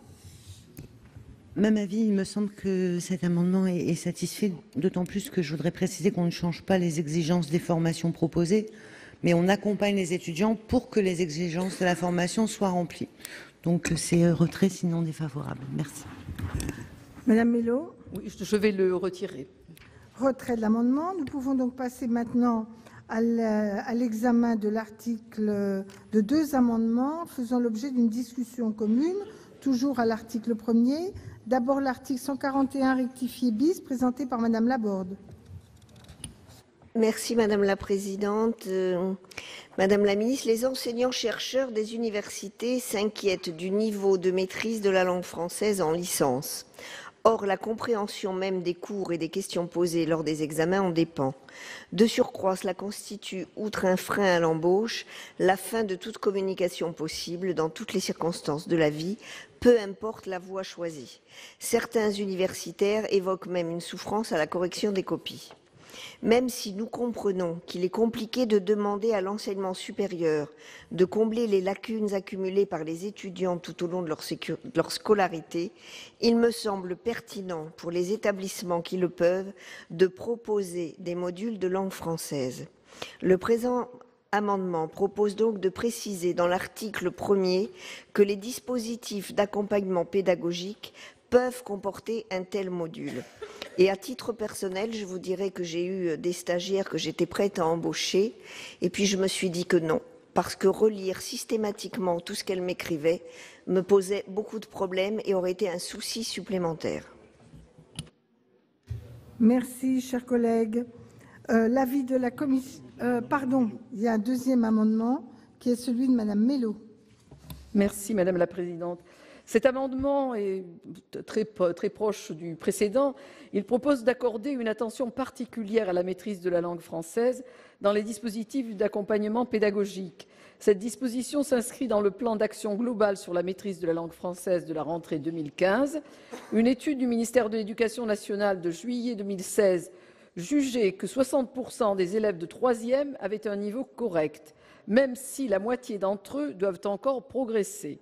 Même avis, il me semble que cet amendement est satisfait, d'autant plus que je voudrais préciser qu'on ne change pas les exigences des formations proposées, mais on accompagne les étudiants pour que les exigences de la formation soient remplies. Donc c'est retrait, sinon défavorable. Merci. Madame Mello. Oui, je vais le retirer. Retrait de l'amendement. Nous pouvons donc passer maintenant à l'examen de l'article de deux amendements faisant l'objet d'une discussion commune, toujours à l'article 1er. D'abord l'article 141 rectifié bis présenté par Madame Laborde. Merci Madame la Présidente. Madame la Ministre, les enseignants-chercheurs des universités s'inquiètent du niveau de maîtrise de la langue française en licence. Or, la compréhension même des cours et des questions posées lors des examens en dépend. De surcroît, cela constitue, outre un frein à l'embauche, la fin de toute communication possible dans toutes les circonstances de la vie, peu importe la voie choisie. Certains universitaires évoquent même une souffrance à la correction des copies. Même si nous comprenons qu'il est compliqué de demander à l'enseignement supérieur de combler les lacunes accumulées par les étudiants tout au long de leur scolarité, il me semble pertinent pour les établissements qui le peuvent de proposer des modules de langue française. Le présent amendement propose donc de préciser dans l'article 1er que les dispositifs d'accompagnement pédagogique peuvent comporter un tel module. Et à titre personnel, je vous dirais que j'ai eu des stagiaires que j'étais prête à embaucher, et puis je me suis dit que non, parce que relire systématiquement tout ce qu'elle m'écrivait me posait beaucoup de problèmes et aurait été un souci supplémentaire. Merci, chers collègues. L'avis de la commission... pardon, il y a un deuxième amendement qui est celui de Madame Mello. Merci, Madame la Présidente. Cet amendement est très proche du précédent. Il propose d'accorder une attention particulière à la maîtrise de la langue française dans les dispositifs d'accompagnement pédagogique. Cette disposition s'inscrit dans le plan d'action global sur la maîtrise de la langue française de la rentrée 2015. Une étude du ministère de l'Éducation nationale de juillet 2016 jugeait que 60% des élèves de 3e avaient un niveau correct, même si la moitié d'entre eux doivent encore progresser.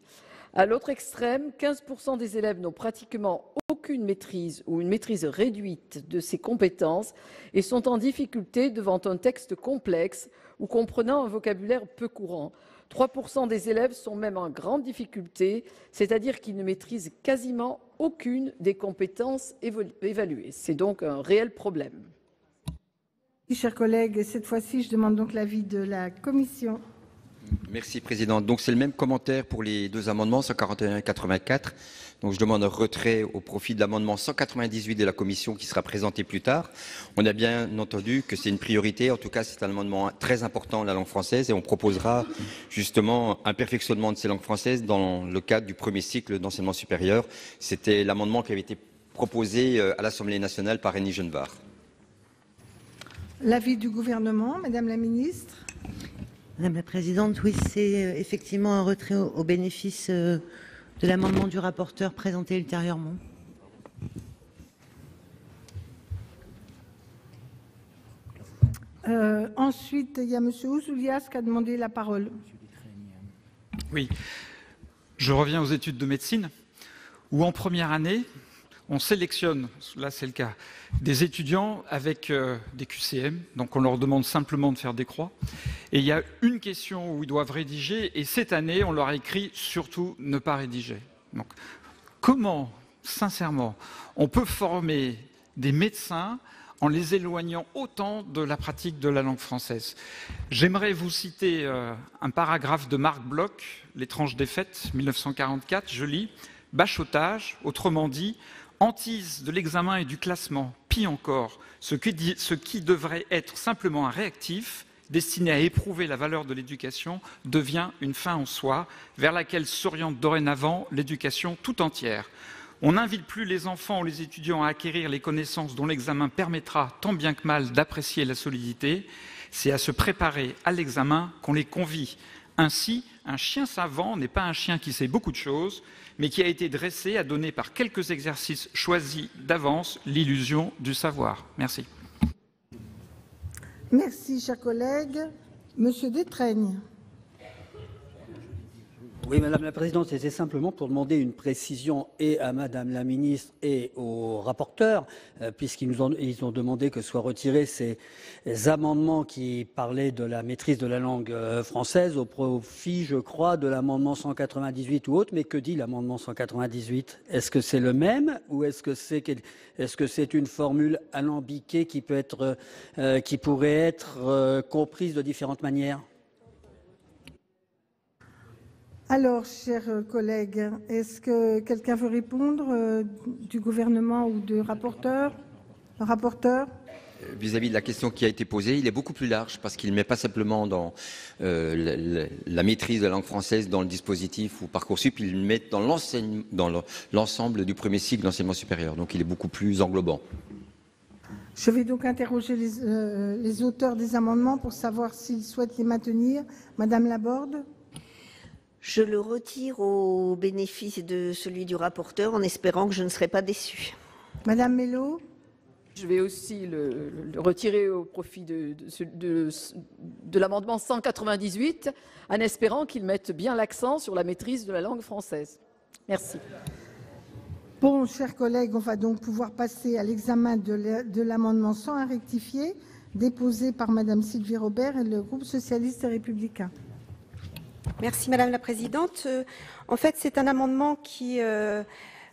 À l'autre extrême, 15% des élèves n'ont pratiquement aucune maîtrise ou une maîtrise réduite de ces compétences et sont en difficulté devant un texte complexe ou comprenant un vocabulaire peu courant. 3% des élèves sont même en grande difficulté, c'est-à-dire qu'ils ne maîtrisent quasiment aucune des compétences évaluées. C'est donc un réel problème. Chers collègues, cette fois-ci, je demande donc l'avis de la commission. Merci, Présidente. Donc, c'est le même commentaire pour les deux amendements, 141 et 84. Donc, je demande un retrait au profit de l'amendement 198 de la Commission qui sera présenté plus tard. On a bien entendu que c'est une priorité. En tout cas, c'est un amendement très important, la langue française, et on proposera justement un perfectionnement de ces langues françaises dans le cadre du premier cycle d'enseignement supérieur. C'était l'amendement qui avait été proposé à l'Assemblée nationale par Annie Genevard. L'avis du gouvernement, Madame la Ministre. Madame la Présidente, oui, c'est effectivement un retrait au bénéfice de l'amendement du rapporteur présenté ultérieurement. Ensuite, il y a Monsieur Ouzoulias qui a demandé la parole. Oui, je reviens aux études de médecine, où en première année, on sélectionne, là c'est le cas, des étudiants avec des QCM, donc on leur demande simplement de faire des croix. Et il y a une question où ils doivent rédiger, et cette année, on leur a écrit « surtout ne pas rédiger ». Donc, comment, sincèrement, on peut former des médecins en les éloignant autant de la pratique de la langue française? J'aimerais vous citer un paragraphe de Marc Bloch, « L'étrange défaite », 1944, je lis « Bachotage, autrement dit, hantise de l'examen et du classement, pis encore, ce qui devrait être simplement un réactif destiné à éprouver la valeur de l'éducation devient une fin en soi vers laquelle s'oriente dorénavant l'éducation tout entière. On n'invite plus les enfants ou les étudiants à acquérir les connaissances dont l'examen permettra tant bien que mal d'apprécier la solidité, c'est à se préparer à l'examen qu'on les convie. Ainsi, un chien savant n'est pas un chien qui sait beaucoup de choses, mais qui a été dressé à donner par quelques exercices choisis d'avance l'illusion du savoir. Merci. Merci, chers collègues. Monsieur Détraigne. Oui, Madame la Présidente, c'était simplement pour demander une précision et à Madame la Ministre et au rapporteur, puisqu'ils ont demandé que soient retirés ces amendements qui parlaient de la maîtrise de la langue française au profit, je crois, de l'amendement 198 ou autre. Mais que dit l'amendement 198? Est-ce que c'est le même ou est-ce que c'est une formule alambiquée qui pourrait être comprise de différentes manières? Alors, chers collègues, est-ce que quelqu'un veut répondre du gouvernement ou du rapporteur? Le rapporteur? Vis-à-vis de la question qui a été posée, il est beaucoup plus large parce qu'il ne met pas simplement dans la maîtrise de la langue française dans le dispositif ou Parcoursup, il le met dans l'ensemble du premier cycle d'enseignement supérieur. Donc il est beaucoup plus englobant. Je vais donc interroger les auteurs des amendements pour savoir s'ils souhaitent les maintenir. Madame Laborde? Je le retire au bénéfice de celui du rapporteur en espérant que je ne serai pas déçue. Madame Mello? Je vais aussi le retirer au profit de l'amendement 198 en espérant qu'il mette bien l'accent sur la maîtrise de la langue française. Merci. Bon, chers collègues, on va donc pouvoir passer à l'examen de l'amendement 101 rectifié déposé par Madame Sylvie Robert et le groupe socialiste et républicain. Merci Madame la Présidente. En fait, c'est un amendement qui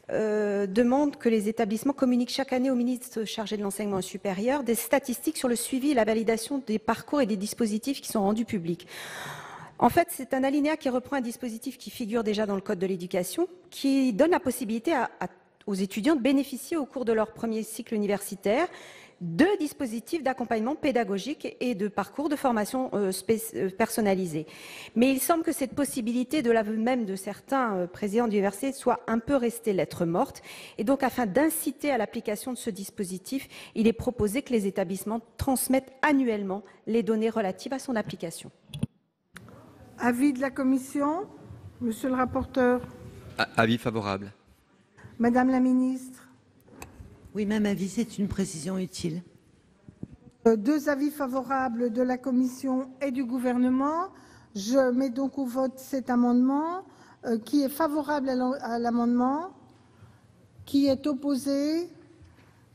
demande que les établissements communiquent chaque année au ministre chargé de l'enseignement supérieur des statistiques sur le suivi et la validation des parcours et des dispositifs qui sont rendus publics. En fait, c'est un alinéa qui reprend un dispositif qui figure déjà dans le Code de l'éducation, qui donne la possibilité aux étudiants de bénéficier au cours de leur premier cycle universitaire de dispositifs d'accompagnement pédagogique et de parcours de formation personnalisés. Mais il semble que cette possibilité, de l'aveu même de certains présidents d'université, soit un peu restée lettre morte. Et donc, afin d'inciter à l'application de ce dispositif, il est proposé que les établissements transmettent annuellement les données relatives à son application. Avis de la commission, monsieur le rapporteur. Avis favorable. Madame la ministre. Oui, même avis, c'est une précision utile. 2 avis favorables de la commission et du gouvernement. Je mets donc au vote cet amendement. Qui est favorable à l'amendement? Qui est opposé?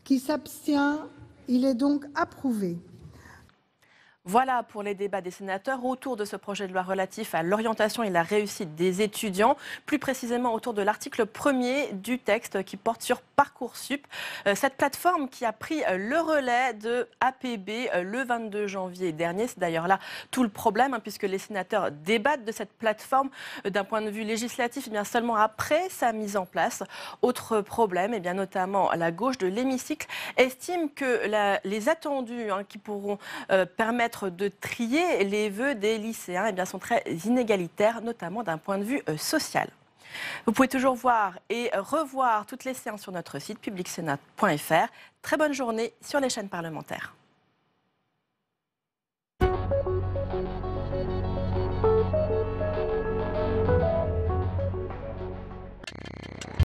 Qui s'abstient? Il est donc approuvé. Voilà pour les débats des sénateurs autour de ce projet de loi relatif à l'orientation et la réussite des étudiants, plus précisément autour de l'article 1er du texte qui porte sur Parcoursup. Cette plateforme qui a pris le relais de APB le 22 janvier dernier. C'est d'ailleurs là tout le problème, puisque les sénateurs débattent de cette plateforme d'un point de vue législatif, bien seulement après sa mise en place. Autre problème, bien notamment la gauche de l'hémicycle estime que les attendus qui pourront permettre de trier les vœux des lycéens bien, sont très inégalitaires, notamment d'un point de vue social. Vous pouvez toujours voir et revoir toutes les séances sur notre site publicsénat.fr. Très bonne journée sur les chaînes parlementaires.